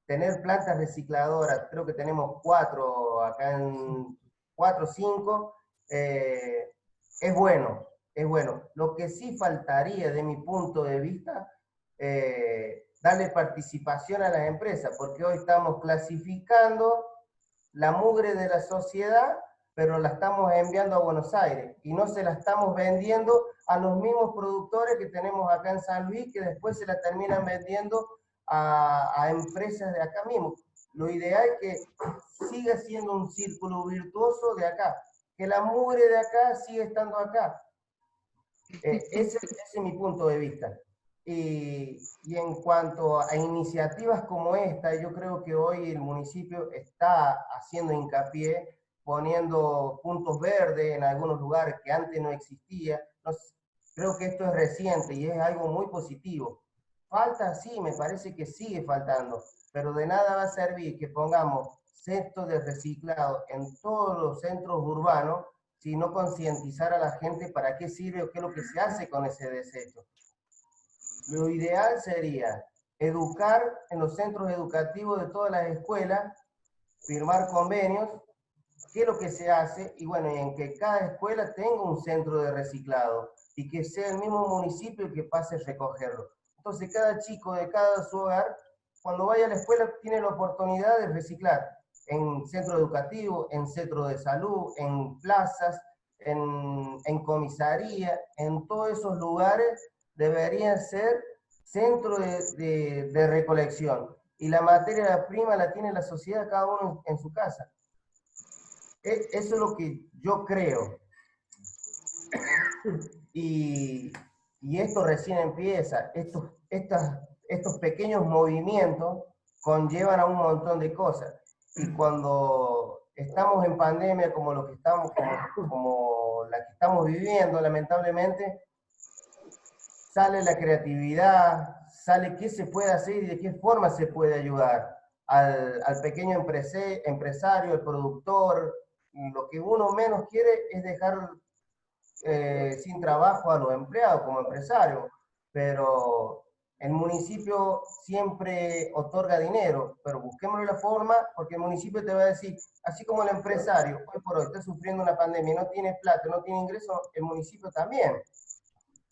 tener plantas recicladoras, creo que tenemos 4 acá en 4 o 5, es bueno, es bueno. Lo que sí faltaría, de mi punto de vista, darle participación a las empresas, porque hoy estamos clasificando la mugre de la sociedad, pero la estamos enviando a Buenos Aires, y no se la estamos vendiendo a los mismos productores que tenemos acá en San Luis, que después se la terminan vendiendo a empresas de acá mismo. Lo ideal es que siga siendo un círculo virtuoso de acá, que la mugre de acá siga estando acá. Ese es mi punto de vista. Y en cuanto a iniciativas como esta, yo creo que hoy el municipio está haciendo hincapié, poniendo puntos verdes en algunos lugares que antes no existía. Creo que esto es reciente y es algo muy positivo. Falta, sí, me parece que sigue faltando, pero de nada va a servir que pongamos centros de reciclado en todos los centros urbanos si no concientizar a la gente para qué sirve o qué es lo que se hace con ese desecho. Lo ideal sería educar en los centros educativos de todas las escuelas, firmar convenios, qué es lo que se hace, y bueno, en que cada escuela tenga un centro de reciclado y que sea el mismo municipio el que pase a recogerlo. Entonces cada chico de cada su hogar, cuando vaya a la escuela, tiene la oportunidad de reciclar en centro educativo, en centro de salud, en plazas, en comisaría, en todos esos lugares deberían ser centros de recolección. Y la materia prima la tiene la sociedad, cada uno en su casa. Eso es lo que yo creo. Y esto recién empieza. Estos pequeños movimientos conllevan a un montón de cosas. Y cuando estamos en pandemia como lo que estamos, como la que estamos viviendo, lamentablemente, sale la creatividad, sale qué se puede hacer y de qué forma se puede ayudar al pequeño empresario, al productor. Lo que uno menos quiere es dejar sin trabajo a los empleados como empresarios, pero el municipio siempre otorga dinero, pero busquémosle la forma, porque el municipio te va a decir, así como el empresario hoy por hoy está sufriendo una pandemia y no tiene plata, no tiene ingresos, el municipio también.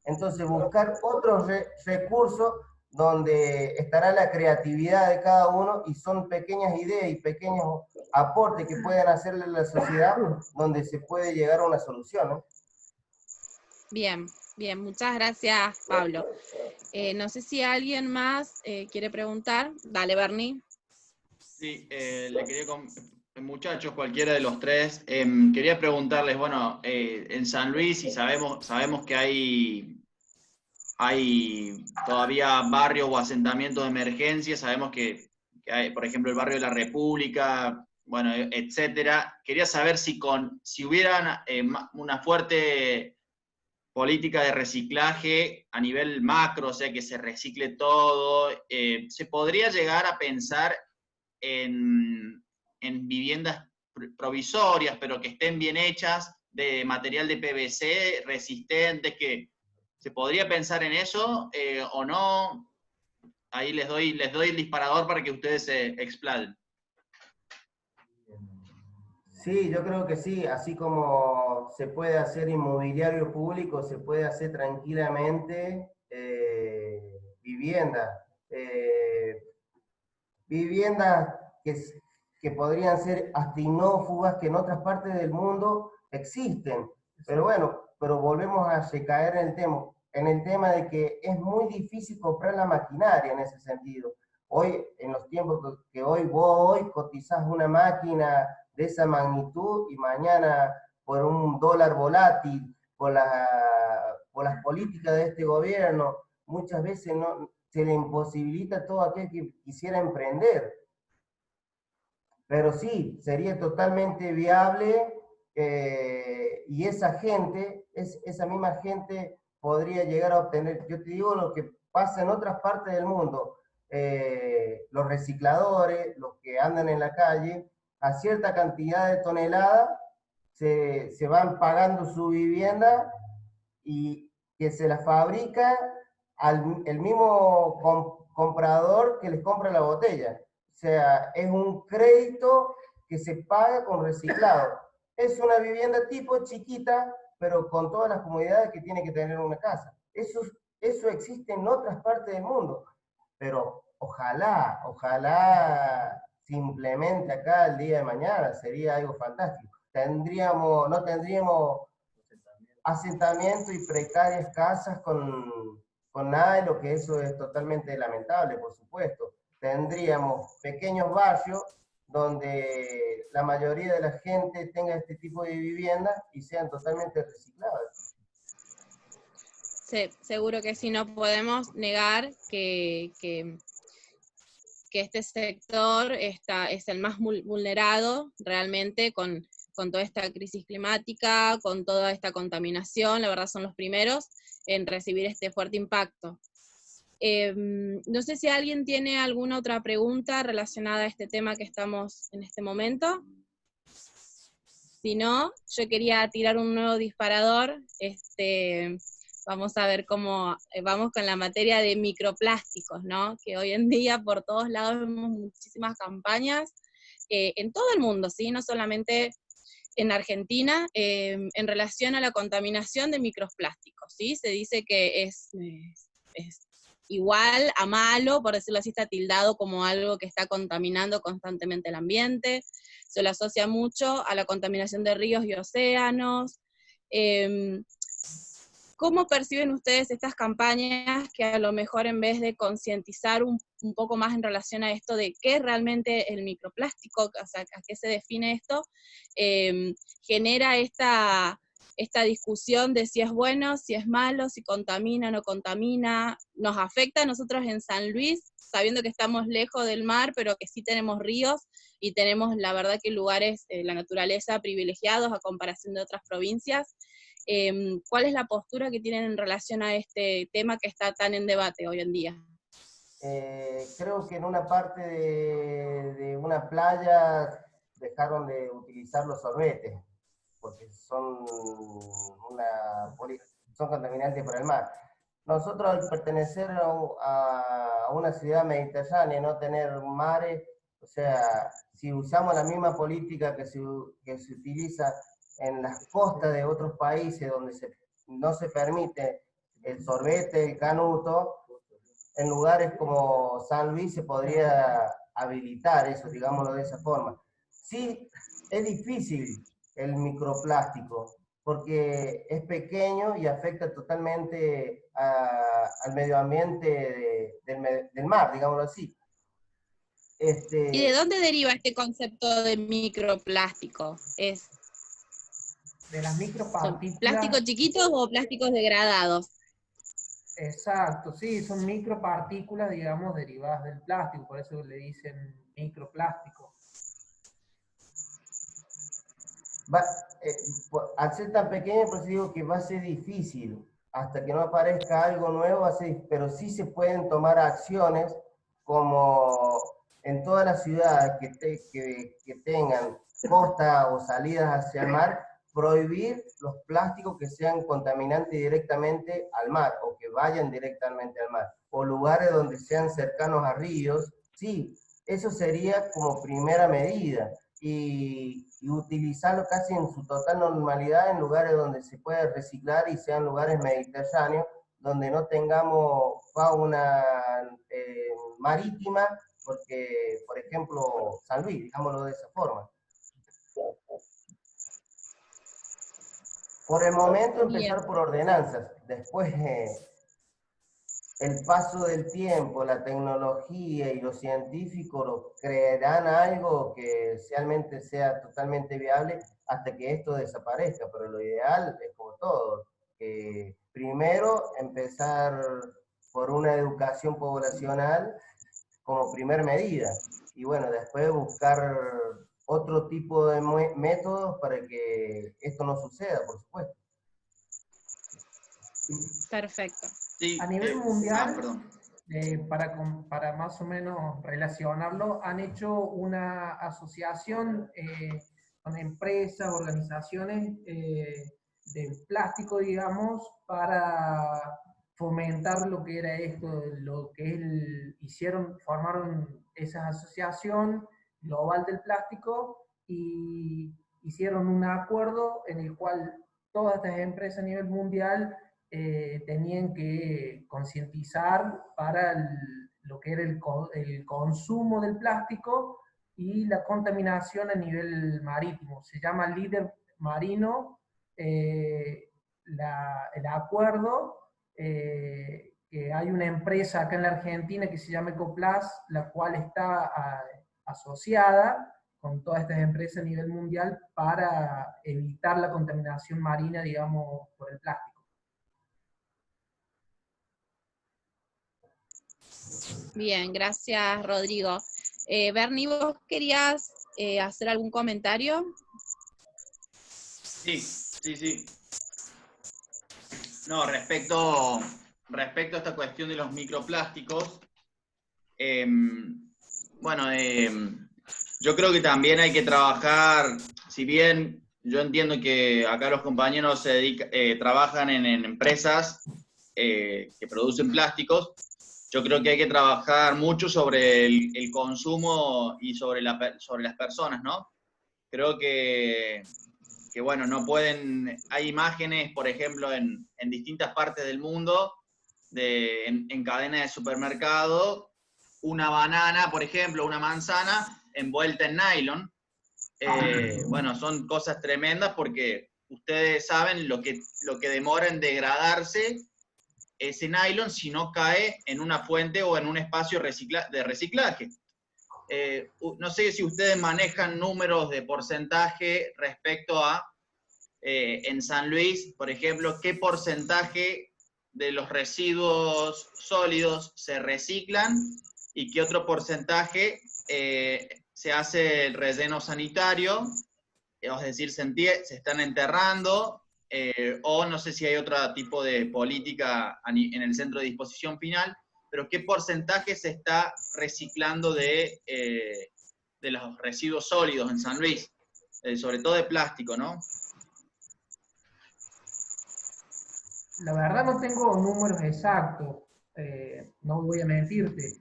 Entonces buscar otros recursos donde estará la creatividad de cada uno, y son pequeñas ideas y pequeños aportes que pueden hacerle a la sociedad donde se puede llegar a una solución, ¿no? Bien, bien, muchas gracias, Pablo. No sé si alguien más quiere preguntar. Dale, Bernie. Sí, le quería, muchachos, cualquiera de los tres, quería preguntarles, bueno, en San Luis, y sabemos que hay todavía barrios o asentamientos de emergencia, sabemos que hay, por ejemplo, el barrio de la República, bueno, etcétera. Quería saber si hubieran una fuerte política de reciclaje a nivel macro, o sea, que se recicle todo, se podría llegar a pensar en viviendas provisorias, pero que estén bien hechas, de material de PVC, resistentes, que se podría pensar en eso o no. Ahí les doy el disparador para que ustedes se explayen. Sí, yo creo que sí, así como se puede hacer inmobiliario público, se puede hacer tranquilamente vivienda. Viviendas que podrían ser hasta inófugas, que en otras partes del mundo existen. Pero bueno, pero volvemos a recaer en el tema de que es muy difícil comprar la maquinaria en ese sentido. Hoy, en los tiempos que hoy cotizás una máquina de esa magnitud y mañana por un dólar volátil, por las políticas de este gobierno, muchas veces no, se le imposibilita a todo aquel que quisiera emprender. Pero sí, sería totalmente viable y esa misma gente podría llegar a obtener, yo te digo lo que pasa en otras partes del mundo, los recicladores, los que andan en la calle, a cierta cantidad de toneladas se van pagando su vivienda y que se la fabrica el mismo comprador que les compra la botella. O sea, es un crédito que se paga con reciclado. Es una vivienda tipo chiquita, pero con todas las comodidades que tiene que tener una casa. Eso existe en otras partes del mundo, pero ojalá simplemente acá el día de mañana, sería algo fantástico. No tendríamos asentamiento y precarias casas con nada de lo que eso es totalmente lamentable, por supuesto. Tendríamos pequeños barrios donde la mayoría de la gente tenga este tipo de vivienda y sean totalmente recicladas. Sí, seguro que sí, no podemos negar que este sector es el más vulnerado realmente con toda esta crisis climática, con toda esta contaminación, la verdad son los primeros en recibir este fuerte impacto. No sé si alguien tiene alguna otra pregunta relacionada a este tema que estamos en este momento. Si no, yo quería tirar un nuevo disparador. Vamos a ver cómo vamos con la materia de microplásticos, ¿no? Que hoy en día por todos lados vemos muchísimas campañas, en todo el mundo, ¿sí? No solamente en Argentina, en relación a la contaminación de microplásticos, ¿sí? Se dice que es igual a malo, por decirlo así, está tildado como algo que está contaminando constantemente el ambiente, se lo asocia mucho a la contaminación de ríos y océanos. ¿Cómo perciben ustedes estas campañas que a lo mejor en vez de concientizar un poco más en relación a esto de qué es realmente el microplástico, o sea, a qué se define esto, genera esta discusión de si es bueno, si es malo, si contamina, no contamina, nos afecta a nosotros en San Luis, sabiendo que estamos lejos del mar, pero que sí tenemos ríos y tenemos la verdad que lugares, la naturaleza privilegiados a comparación de otras provincias? ¿Cuál es la postura que tienen en relación a este tema que está tan en debate hoy en día? Creo que en una parte de una playa dejaron de utilizar los sorbetes, porque son contaminantes para el mar. Nosotros al pertenecer a una ciudad mediterránea, no tener mares, o sea, si usamos la misma política que se utiliza en las costas de otros países donde no se permite el sorbete, el canuto, en lugares como San Luis se podría habilitar eso, digámoslo de esa forma. Sí, es difícil el microplástico, porque es pequeño y afecta totalmente al medio ambiente del mar, digámoslo así. ¿Y de dónde deriva este concepto de microplástico? De las micropartículas. ¿Son plásticos chiquitos o plásticos degradados? Exacto, sí, son micropartículas, digamos, derivadas del plástico, por eso le dicen microplástico. Al ser tan pequeño, pues digo que va a ser difícil, hasta que no aparezca algo nuevo, pero sí se pueden tomar acciones como en todas las ciudades que tengan costa o salidas hacia el mar, prohibir los plásticos que sean contaminantes directamente al mar o que vayan directamente al mar, o lugares donde sean cercanos a ríos. Sí, eso sería como primera medida, y utilizarlo casi en su total normalidad en lugares donde se puede reciclar y sean lugares mediterráneos, donde no tengamos fauna marítima, porque, por ejemplo, San Luis, digámoslo de esa forma. Por el momento empezar por ordenanzas, después el paso del tiempo, la tecnología y los científicos creerán algo que realmente sea totalmente viable hasta que esto desaparezca, pero lo ideal es como todo, que primero empezar por una educación poblacional como primer medida, y bueno, después buscar otro tipo de métodos para que esto no suceda, por supuesto. Perfecto. Sí, A nivel mundial, perdón. para más o menos relacionarlo, han hecho una asociación con empresas, organizaciones de plástico, digamos, para fomentar lo que era esto, lo que formaron esa asociación global del plástico y hicieron un acuerdo en el cual todas estas empresas a nivel mundial tenían que concientizar para lo que era el consumo del plástico y la contaminación a nivel marítimo. Se llama Líder Marino el acuerdo, que hay una empresa acá en la Argentina que se llama Ecoplas, la cual está asociada con todas estas empresas a nivel mundial para evitar la contaminación marina, digamos, por el plástico. Bien, gracias Rodrigo. Bernie, ¿vos querías hacer algún comentario? Sí. No, respecto a esta cuestión de los microplásticos, yo creo que también hay que trabajar, si bien yo entiendo que acá los compañeros trabajan en empresas que producen plásticos, yo creo que hay que trabajar mucho sobre el consumo y sobre las personas, ¿no? Creo que bueno, no pueden, hay imágenes, por ejemplo, en distintas partes del mundo, en cadenas de supermercado, una banana, por ejemplo, una manzana envuelta en nylon. Bueno, son cosas tremendas porque ustedes saben lo que demora en degradarse ese nylon si no cae en una fuente o en un espacio de reciclaje. No sé si ustedes manejan números de porcentaje respecto a, en San Luis, por ejemplo, qué porcentaje de los residuos sólidos se reciclan y qué otro porcentaje se hace el relleno sanitario, es decir, se están enterrando, o no sé si hay otro tipo de política en el centro de disposición final, pero qué porcentaje se está reciclando de los residuos sólidos en San Luis, sobre todo de plástico, ¿no? La verdad no tengo números exactos, no voy a mentirte.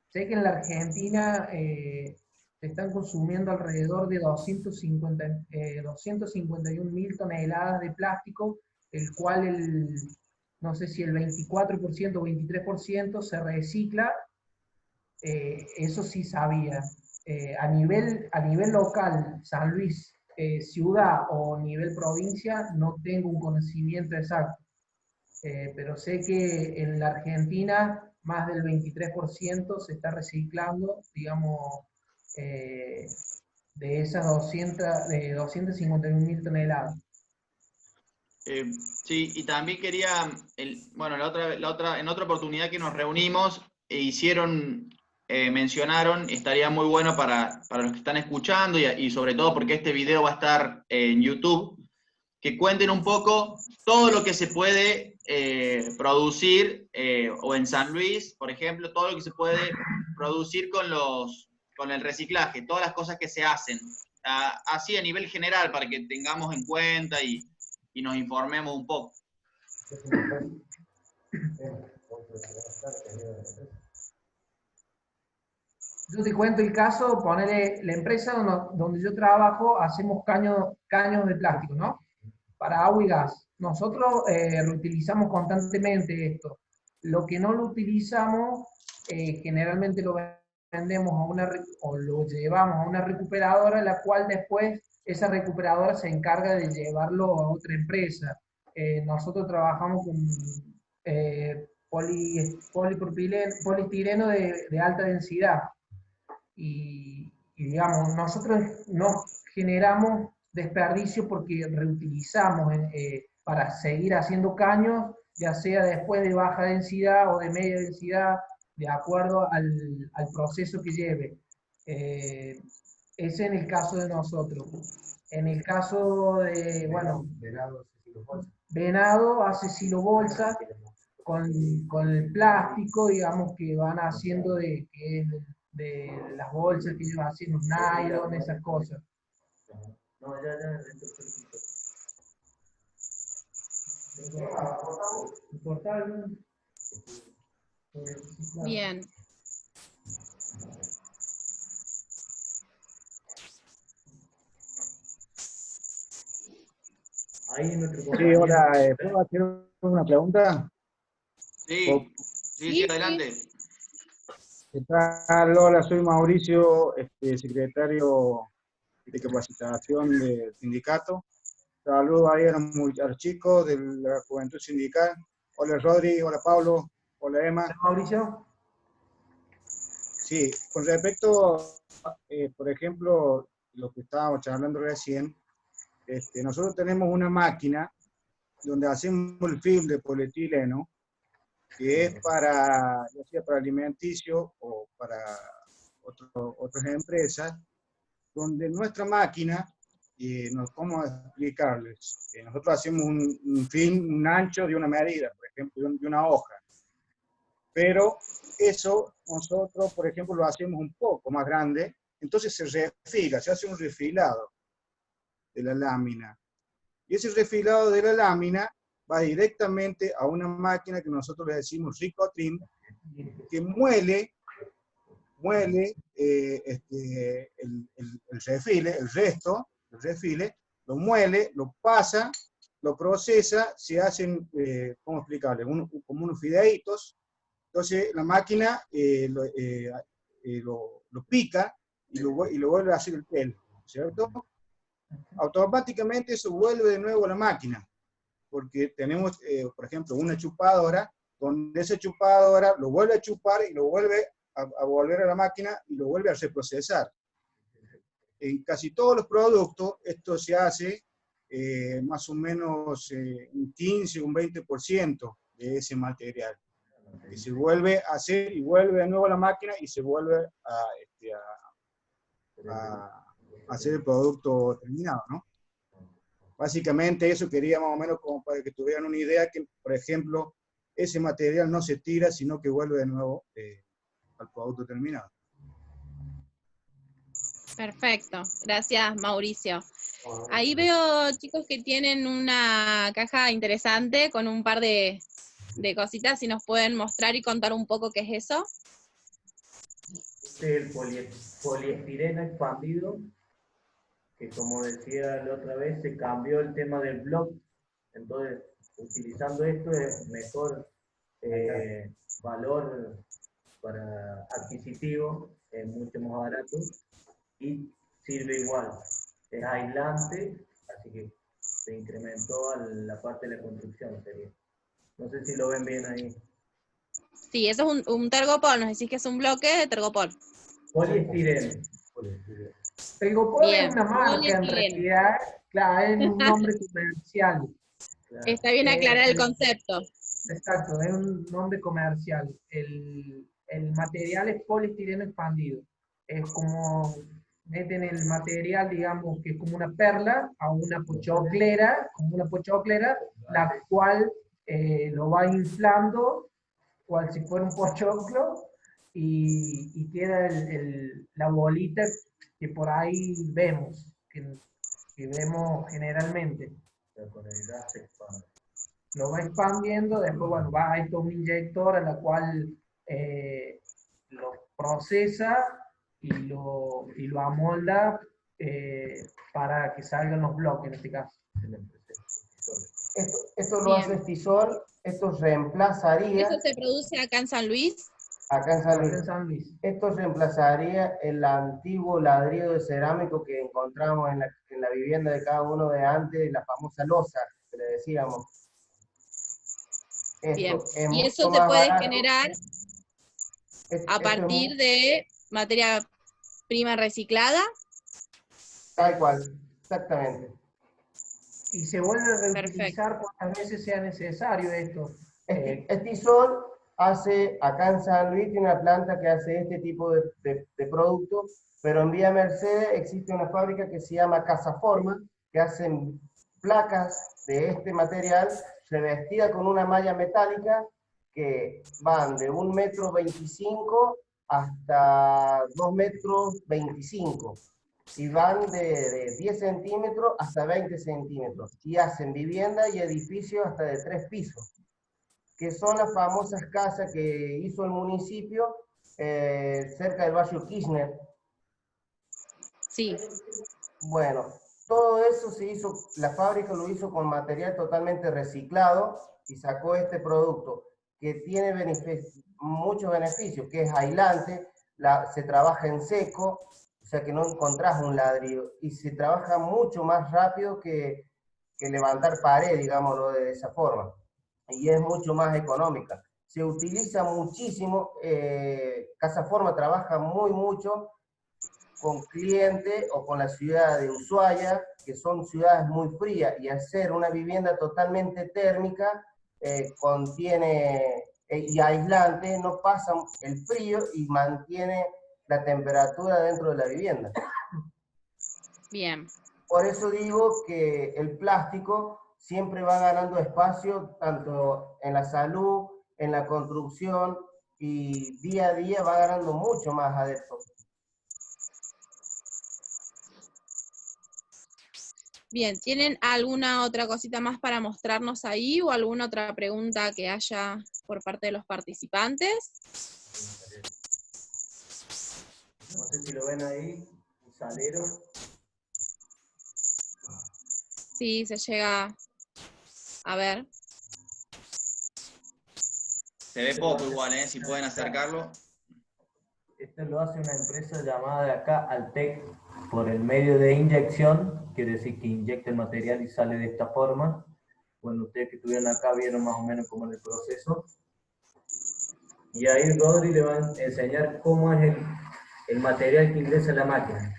Sé que en la Argentina se están consumiendo alrededor de 251.000 toneladas de plástico, el cual no sé si el 24% o 23% se recicla. Eso sí sabía. A nivel local, San Luis, ciudad o nivel provincia, no tengo un conocimiento exacto. Pero sé que en la Argentina más del 23% se está reciclando, digamos, de esas 251.000 toneladas. Sí, y también quería, en otra oportunidad que nos reunimos, mencionaron, estaría muy bueno para los que están escuchando y sobre todo porque este video va a estar en YouTube, que cuenten un poco todo lo que se puede producir, o en San Luis, por ejemplo, todo lo que se puede producir con el reciclaje, todas las cosas que se hacen, así a nivel general, para que tengamos en cuenta y nos informemos un poco. Yo te cuento el caso, ponele la empresa donde yo trabajo, hacemos caños de plástico, ¿no? Para agua y gas. Nosotros reutilizamos constantemente esto. Lo que no lo utilizamos, generalmente lo vendemos o lo llevamos a una recuperadora, la cual después esa recuperadora se encarga de llevarlo a otra empresa. Nosotros trabajamos con poliestireno de alta densidad. Y digamos, nosotros no generamos desperdicio porque reutilizamos para seguir haciendo caños, ya sea después de baja densidad o de media densidad, de acuerdo al proceso que lleve. Ese en el caso de nosotros. En el caso de, bueno, Venado hace silobolsa con el plástico, digamos, que van haciendo de las bolsas que ellos hacen, los nylon, esas cosas. Bien. Sí, hola, ¿puedo hacer una pregunta? Sí, sí, adelante. ¿Qué tal? Hola, soy Mauricio, secretario de capacitación del sindicato. Saludos ahí a los chicos de la Juventud Sindical. Hola Rodri, hola Pablo, hola Emma. Hola, Mauricio. Sí, con respecto, por ejemplo, lo que estábamos charlando recién, nosotros tenemos una máquina donde hacemos el film de polietileno, que es para, ya sea para alimenticio o para otras empresas, donde nuestra máquina, ¿cómo explicarles? Nosotros hacemos un film, un ancho de una medida, por ejemplo, de una hoja. Pero eso nosotros, por ejemplo, lo hacemos un poco más grande, entonces se refila, se hace un refilado de la lámina. Y ese refilado de la lámina va directamente a una máquina que nosotros le decimos Ricotrim, que muele el refile, el resto, el refile, lo muele, lo pasa, lo procesa, se hacen, ¿cómo explicarle? Como unos fideitos. Entonces la máquina lo pica y lo vuelve a hacer el pelo, ¿cierto? Automáticamente eso vuelve de nuevo a la máquina, porque tenemos, por ejemplo, una chupadora, donde esa chupadora lo vuelve a chupar y lo vuelve a volver a la máquina y lo vuelve a reprocesar. En casi todos los productos esto se hace más o menos un 15 o un 20% de ese material, que se vuelve a hacer y vuelve de nuevo a la máquina y se vuelve a hacer el producto terminado, ¿no? Básicamente eso quería más o menos como para que tuvieran una idea que, por ejemplo, ese material no se tira, sino que vuelve de nuevo al producto terminado. Perfecto, gracias Mauricio. Ahí veo, chicos, que tienen una caja interesante con un par de cositas, si nos pueden mostrar y contar un poco qué es eso. Este es el poliestireno expandido, que como decía la otra vez, se cambió el tema del blog. Entonces, utilizando esto es mejor valor para adquisitivo, es mucho más barato y sirve igual. Es aislante, así que se incrementó a la parte de la construcción. No sé si lo ven bien ahí. Sí, eso es un tergopol, nos decís que es un bloque de tergopol. Poliestireno. Tergopol es una marca en realidad, claro, es un nombre comercial. Está bien aclarar el concepto. Exacto, es un nombre comercial. El material es poliestireno expandido. Es como meten el material, digamos, que es como una perla, a una pochoclera, como una pochoclera, la cual lo va inflando, cual si fuera un pochoclo, y queda la bolita que por ahí vemos, que vemos generalmente. Pero con el gas se expande. Lo va expandiendo, después bueno, va a esto un inyector a la cual lo procesa y lo amolda para que salgan los bloques en este caso. Esto lo hace Stisol, esto reemplazaría... ¿Eso se produce acá en San Luis? Acá en San Luis. Esto reemplazaría el antiguo ladrillo de cerámico que encontramos en la vivienda de cada uno de antes, la famosa losa, que le decíamos. Bien, y eso se puede generar a partir de materia prima reciclada. Tal cual, exactamente. Y se vuelve a reutilizar cuantas veces sea necesario esto. Stisol hace, acá en San Luis, tiene una planta que hace este tipo de productos, pero en Villa Mercedes existe una fábrica que se llama Casaforma, que hacen placas de este material revestida con una malla metálica que van de 1,25 m hasta 2,25 m y van de 10 centímetros hasta 20 centímetros y hacen vivienda y edificios hasta de 3 pisos, que son las famosas casas que hizo el municipio cerca del barrio Kirchner. Sí. Bueno, todo eso se hizo, la fábrica lo hizo con material totalmente reciclado y sacó este producto que tiene muchos beneficios, que es aislante, se trabaja en seco, o sea que no encontrás un ladrillo, y se trabaja mucho más rápido que levantar pared, digámoslo de esa forma, y es mucho más económica. Se utiliza muchísimo, Casaforma trabaja mucho con clientes o con la ciudad de Ushuaia, que son ciudades muy frías, y hacer una vivienda totalmente térmica contiene y aislante, no pasa el frío y mantiene la temperatura dentro de la vivienda. Bien. Por eso digo que el plástico siempre va ganando espacio tanto en la salud, en la construcción, y día a día va ganando mucho más adeptos. Bien, ¿tienen alguna otra cosita más para mostrarnos ahí o alguna otra pregunta que haya por parte de los participantes? No sé si lo ven ahí, un salero. Sí, se llega a ver. Se ve poco igual, si pueden acercarlo. Esto lo hace una empresa llamada de acá Altec por el medio de inyección, quiere decir que inyecta el material y sale de esta forma. Bueno, ustedes que estuvieron acá vieron más o menos cómo es el proceso. Y ahí Rodri le va a enseñar cómo es el material que ingresa a la máquina.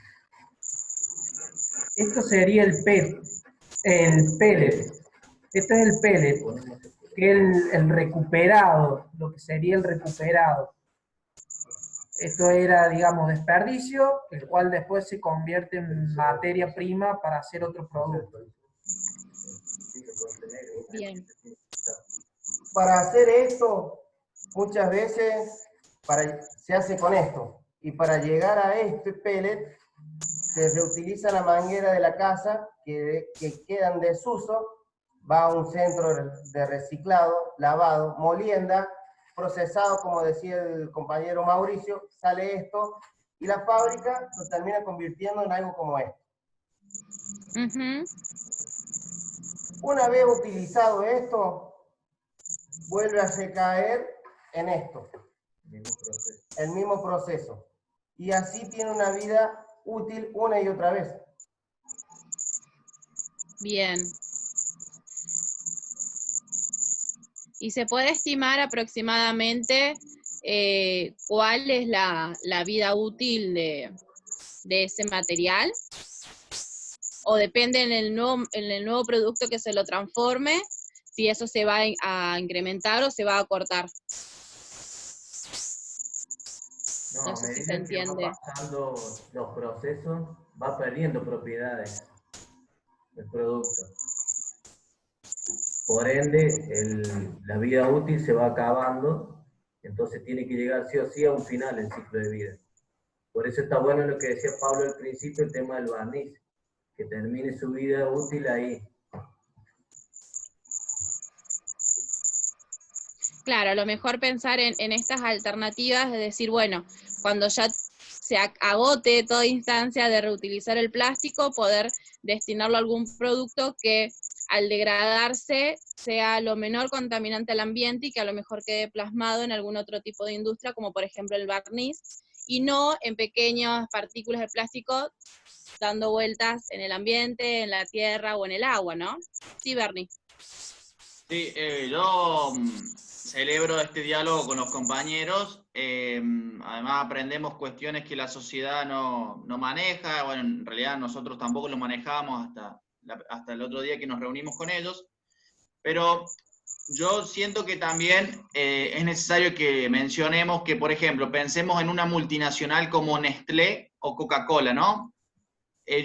Esto sería el pellet. Esto es el pellet, que es el recuperado, lo que sería el recuperado. Esto era, digamos, desperdicio, el cual después se convierte en materia prima para hacer otro producto. Bien. Para hacer esto, muchas veces se hace con esto. Y para llegar a este pellet, se reutiliza la manguera de la casa que queda en desuso, va a un centro de reciclado, lavado, molienda, procesado, como decía el compañero Mauricio, sale esto, y la fábrica lo termina convirtiendo en algo como esto. Una vez utilizado esto, vuelve a recaer en esto, el mismo proceso. Y así tiene una vida útil una y otra vez. Bien. ¿Y se puede estimar aproximadamente cuál es la vida útil de ese material? ¿O depende en el nuevo producto que se lo transforme, si eso se va a incrementar o se va a cortar? No sé si se entiende. Va pasando los procesos, va perdiendo propiedades el producto. Por ende, la vida útil se va acabando, entonces tiene que llegar sí o sí a un final el ciclo de vida. Por eso está bueno lo que decía Pablo al principio, el tema del barniz, que termine su vida útil ahí. Claro, a lo mejor pensar en estas alternativas de decir, bueno, cuando ya se agote toda instancia de reutilizar el plástico, poder destinarlo a algún producto que al degradarse sea lo menor contaminante al ambiente y que a lo mejor quede plasmado en algún otro tipo de industria, como por ejemplo el barniz, y no en pequeñas partículas de plástico dando vueltas en el ambiente, en la tierra o en el agua, ¿no? Sí, Bernie. Sí, yo celebro este diálogo con los compañeros. Además aprendemos cuestiones que la sociedad no maneja. Bueno, en realidad nosotros tampoco lo manejábamos hasta el otro día que nos reunimos con ellos. Pero yo siento que también es necesario que mencionemos que, por ejemplo, pensemos en una multinacional como Nestlé o Coca-Cola, ¿no?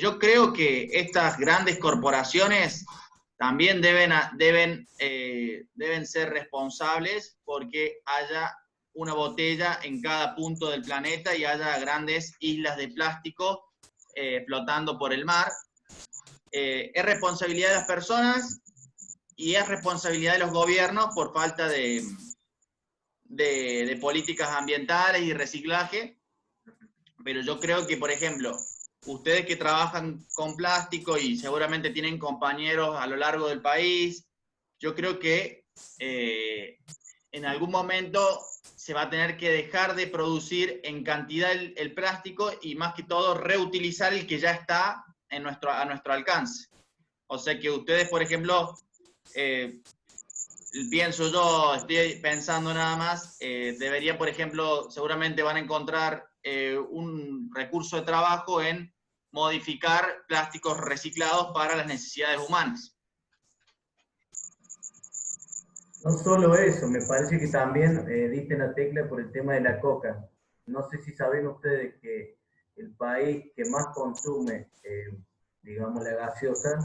Yo creo que estas grandes corporaciones también deben ser responsables porque haya una botella en cada punto del planeta y haya grandes islas de plástico flotando por el mar. Es responsabilidad de las personas es responsabilidad de los gobiernos por falta de políticas ambientales y reciclaje, pero yo creo que, por ejemplo, ustedes que trabajan con plástico y seguramente tienen compañeros a lo largo del país, yo creo que en algún momento se va a tener que dejar de producir en cantidad el plástico y más que todo reutilizar el que ya está a nuestro alcance. O sea que ustedes, por ejemplo, pienso yo, estoy pensando nada más, debería, por ejemplo, seguramente van a encontrar un recurso de trabajo en modificar plásticos reciclados para las necesidades humanas. No solo eso, me parece que también diste la tecla por el tema de la coca. No sé si saben ustedes que el país que más consume, digamos, la gaseosa,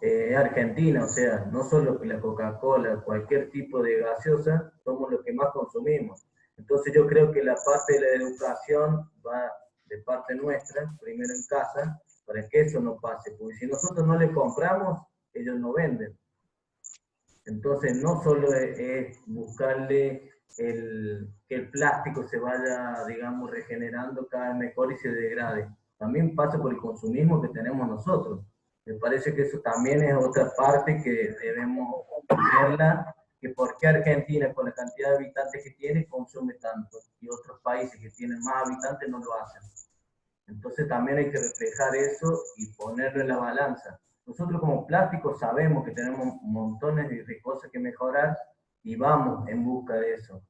es Argentina. O sea, no solo que la Coca-Cola, cualquier tipo de gaseosa, somos los que más consumimos. Entonces yo creo que la parte de la educación va de parte nuestra, primero en casa, para que eso no pase. Porque si nosotros no le compramos, ellos no venden. Entonces, no solo es buscarle que el plástico se vaya, digamos, regenerando cada vez mejor y se degrade. También pasa por el consumismo que tenemos nosotros. Me parece que eso también es otra parte que debemos verla, que por qué Argentina, con la cantidad de habitantes que tiene, consume tanto, y otros países que tienen más habitantes no lo hacen. Entonces también hay que reflejar eso y ponerlo en la balanza. Nosotros como plásticos sabemos que tenemos montones de cosas que mejorar y vamos en busca de eso.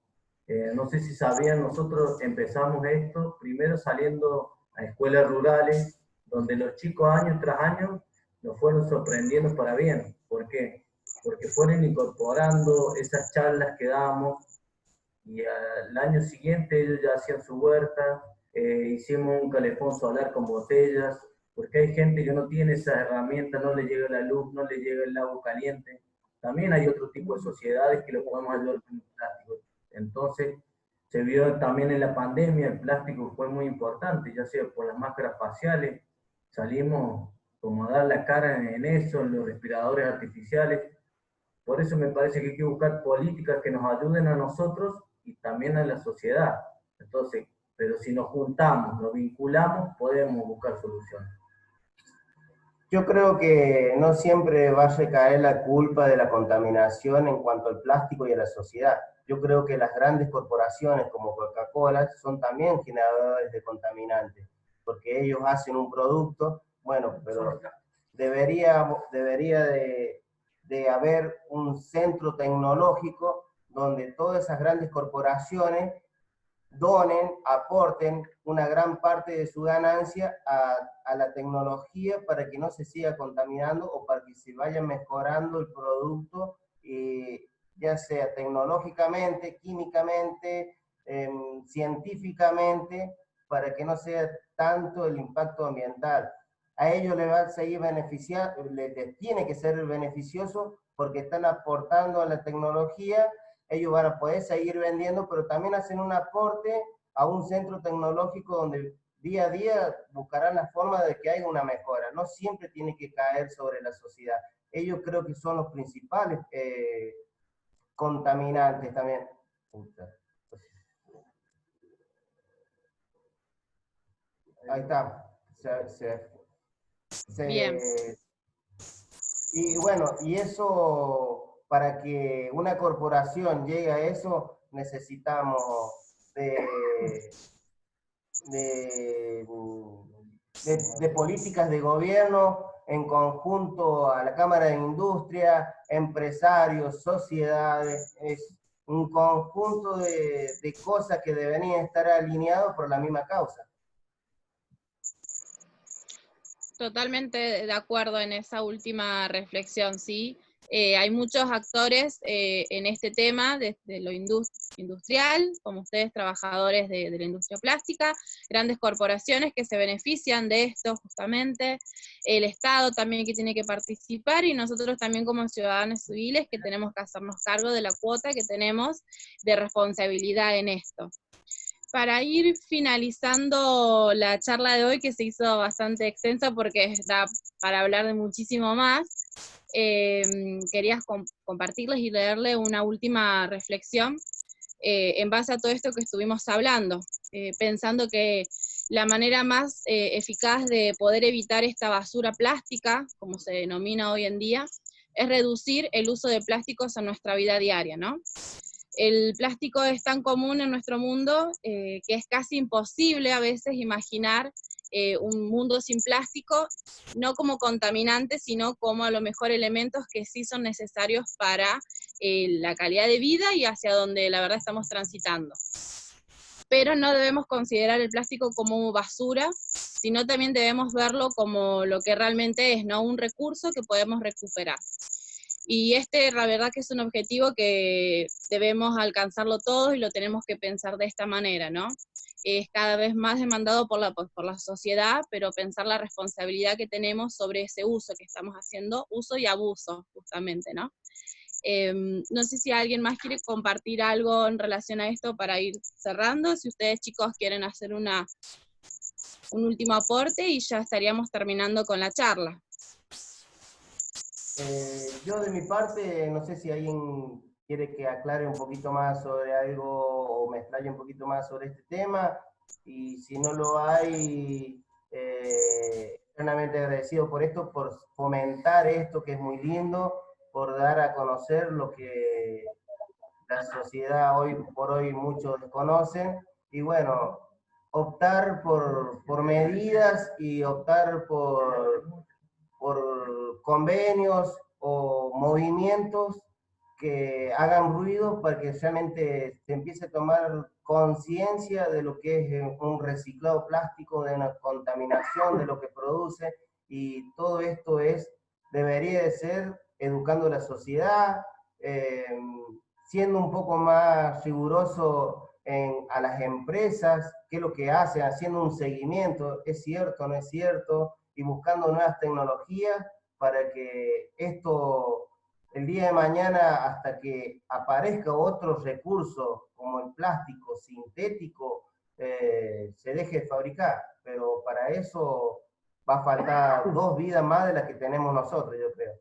No sé si sabían, nosotros empezamos esto primero saliendo a escuelas rurales, donde los chicos año tras año nos fueron sorprendiendo para bien. ¿Por qué? Porque fueron incorporando esas charlas que dábamos y al año siguiente ellos ya hacían su huerta, hicimos un calefón solar con botellas, porque hay gente que no tiene esas herramientas, no le llega la luz, no le llega el agua caliente. También hay otro tipo de sociedades que lo podemos ayudar con el plástico. Entonces, se vio también en la pandemia, el plástico fue muy importante, ya sea por las máscaras faciales, salimos como a dar la cara en eso, en los respiradores artificiales. Por eso me parece que hay que buscar políticas que nos ayuden a nosotros y también a la sociedad. Entonces, pero si nos juntamos, nos vinculamos, podemos buscar soluciones. Yo creo que no siempre va a recaer la culpa de la contaminación en cuanto al plástico y a la sociedad. Yo creo que las grandes corporaciones como Coca-Cola son también generadores de contaminantes, porque ellos hacen un producto, bueno, pero debería de haber un centro tecnológico donde todas esas grandes corporaciones donen, aporten una gran parte de su ganancia a la tecnología para que no se siga contaminando o para que se vaya mejorando el producto, ya sea tecnológicamente, químicamente, científicamente, para que no sea tanto el impacto ambiental. A ellos les va a seguir beneficiando, les tiene que ser beneficioso porque están aportando a la tecnología. Ellos van a poder seguir vendiendo, pero también hacen un aporte a un centro tecnológico donde día a día buscarán la forma de que haya una mejora. No siempre tiene que caer sobre la sociedad. Ellos creo que son los principales contaminantes también. Ahí está. Bien. Y bueno, y eso, para que una corporación llegue a eso, necesitamos de políticas de gobierno en conjunto a la Cámara de Industria, empresarios, sociedades. Es un conjunto de cosas que deberían estar alineados por la misma causa. Totalmente de acuerdo en esa última reflexión, ¿sí? Hay muchos actores en este tema, desde lo industrial, como ustedes, trabajadores de la industria plástica, grandes corporaciones que se benefician de esto justamente, el Estado también que tiene que participar, y nosotros también como ciudadanos civiles que tenemos que hacernos cargo de la cuota que tenemos de responsabilidad en esto. Para ir finalizando la charla de hoy, que se hizo bastante extensa porque da para hablar de muchísimo más, quería compartirles y leerle una última reflexión en base a todo esto que estuvimos hablando, pensando que la manera más eficaz de poder evitar esta basura plástica, como se denomina hoy en día, es reducir el uso de plásticos en nuestra vida diaria, ¿no? El plástico es tan común en nuestro mundo que es casi imposible a veces imaginar un mundo sin plástico, no como contaminantes, sino como a lo mejor elementos que sí son necesarios para la calidad de vida y hacia donde la verdad estamos transitando. Pero no debemos considerar el plástico como basura, sino también debemos verlo como lo que realmente es, ¿no? Un recurso que podemos recuperar. Y la verdad que es un objetivo que debemos alcanzarlo todos y lo tenemos que pensar de esta manera, ¿no? Es cada vez más demandado por la sociedad, pero pensar la responsabilidad que tenemos sobre ese uso que estamos haciendo, uso y abuso, justamente, ¿no? No sé si alguien más quiere compartir algo en relación a esto para ir cerrando, si ustedes chicos quieren hacer un último aporte y ya estaríamos terminando con la charla. Yo de mi parte, no sé si alguien quiere que aclare un poquito más sobre algo o me explaye un poquito más sobre este tema, y si no lo hay, eternamente agradecido por esto, por fomentar esto que es muy lindo, por dar a conocer lo que la sociedad hoy por hoy muchos desconocen, y bueno, optar por medidas y optar por convenios o movimientos que hagan ruido para que realmente se empiece a tomar conciencia de lo que es un reciclado plástico, de una contaminación de lo que produce, y todo esto debería de ser educando a la sociedad, siendo un poco más riguroso a las empresas, qué es lo que hacen, haciendo un seguimiento, es cierto, no es cierto, y buscando nuevas tecnologías para que esto, el día de mañana, hasta que aparezca otro recurso como el plástico sintético, se deje de fabricar. Pero para eso va a faltar 2 vidas más de las que tenemos nosotros, yo creo.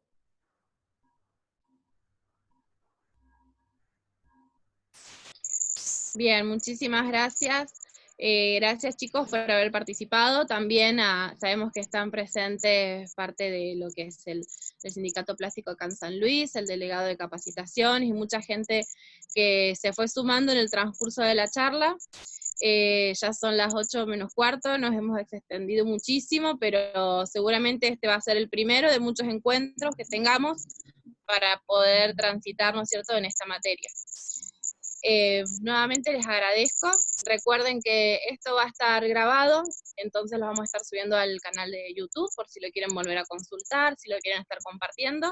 Bien, muchísimas gracias. Gracias chicos por haber participado. También sabemos que están presentes parte de lo que es el Sindicato Plástico acá en San Luis, el delegado de capacitación y mucha gente que se fue sumando en el transcurso de la charla. Ya son las 8 menos cuarto, nos hemos extendido muchísimo, pero seguramente este va a ser el primero de muchos encuentros que tengamos para poder transitar, ¿no es cierto?, en esta materia. Nuevamente les agradezco. Recuerden que esto va a estar grabado, entonces lo vamos a estar subiendo al canal de YouTube por si lo quieren volver a consultar, si lo quieren estar compartiendo.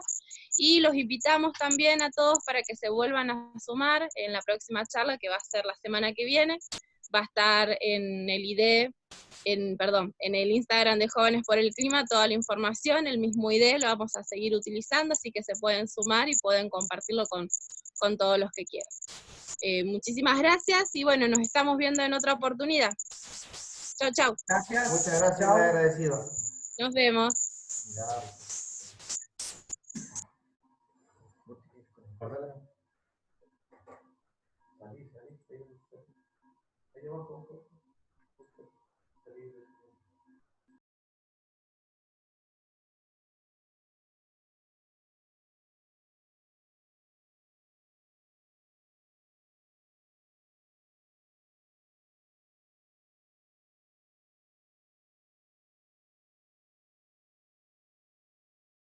Y los invitamos también a todos para que se vuelvan a sumar en la próxima charla, que va a ser la semana que viene. Va a estar en el en el Instagram de Jóvenes por el Clima toda la información, el mismo ID lo vamos a seguir utilizando, así que se pueden sumar y pueden compartirlo con todos los que quieran. Muchísimas gracias y bueno, nos estamos viendo en otra oportunidad. Chau, chau. Gracias. Muchas gracias, Chao. muy agradecido. Nos vemos. Salí,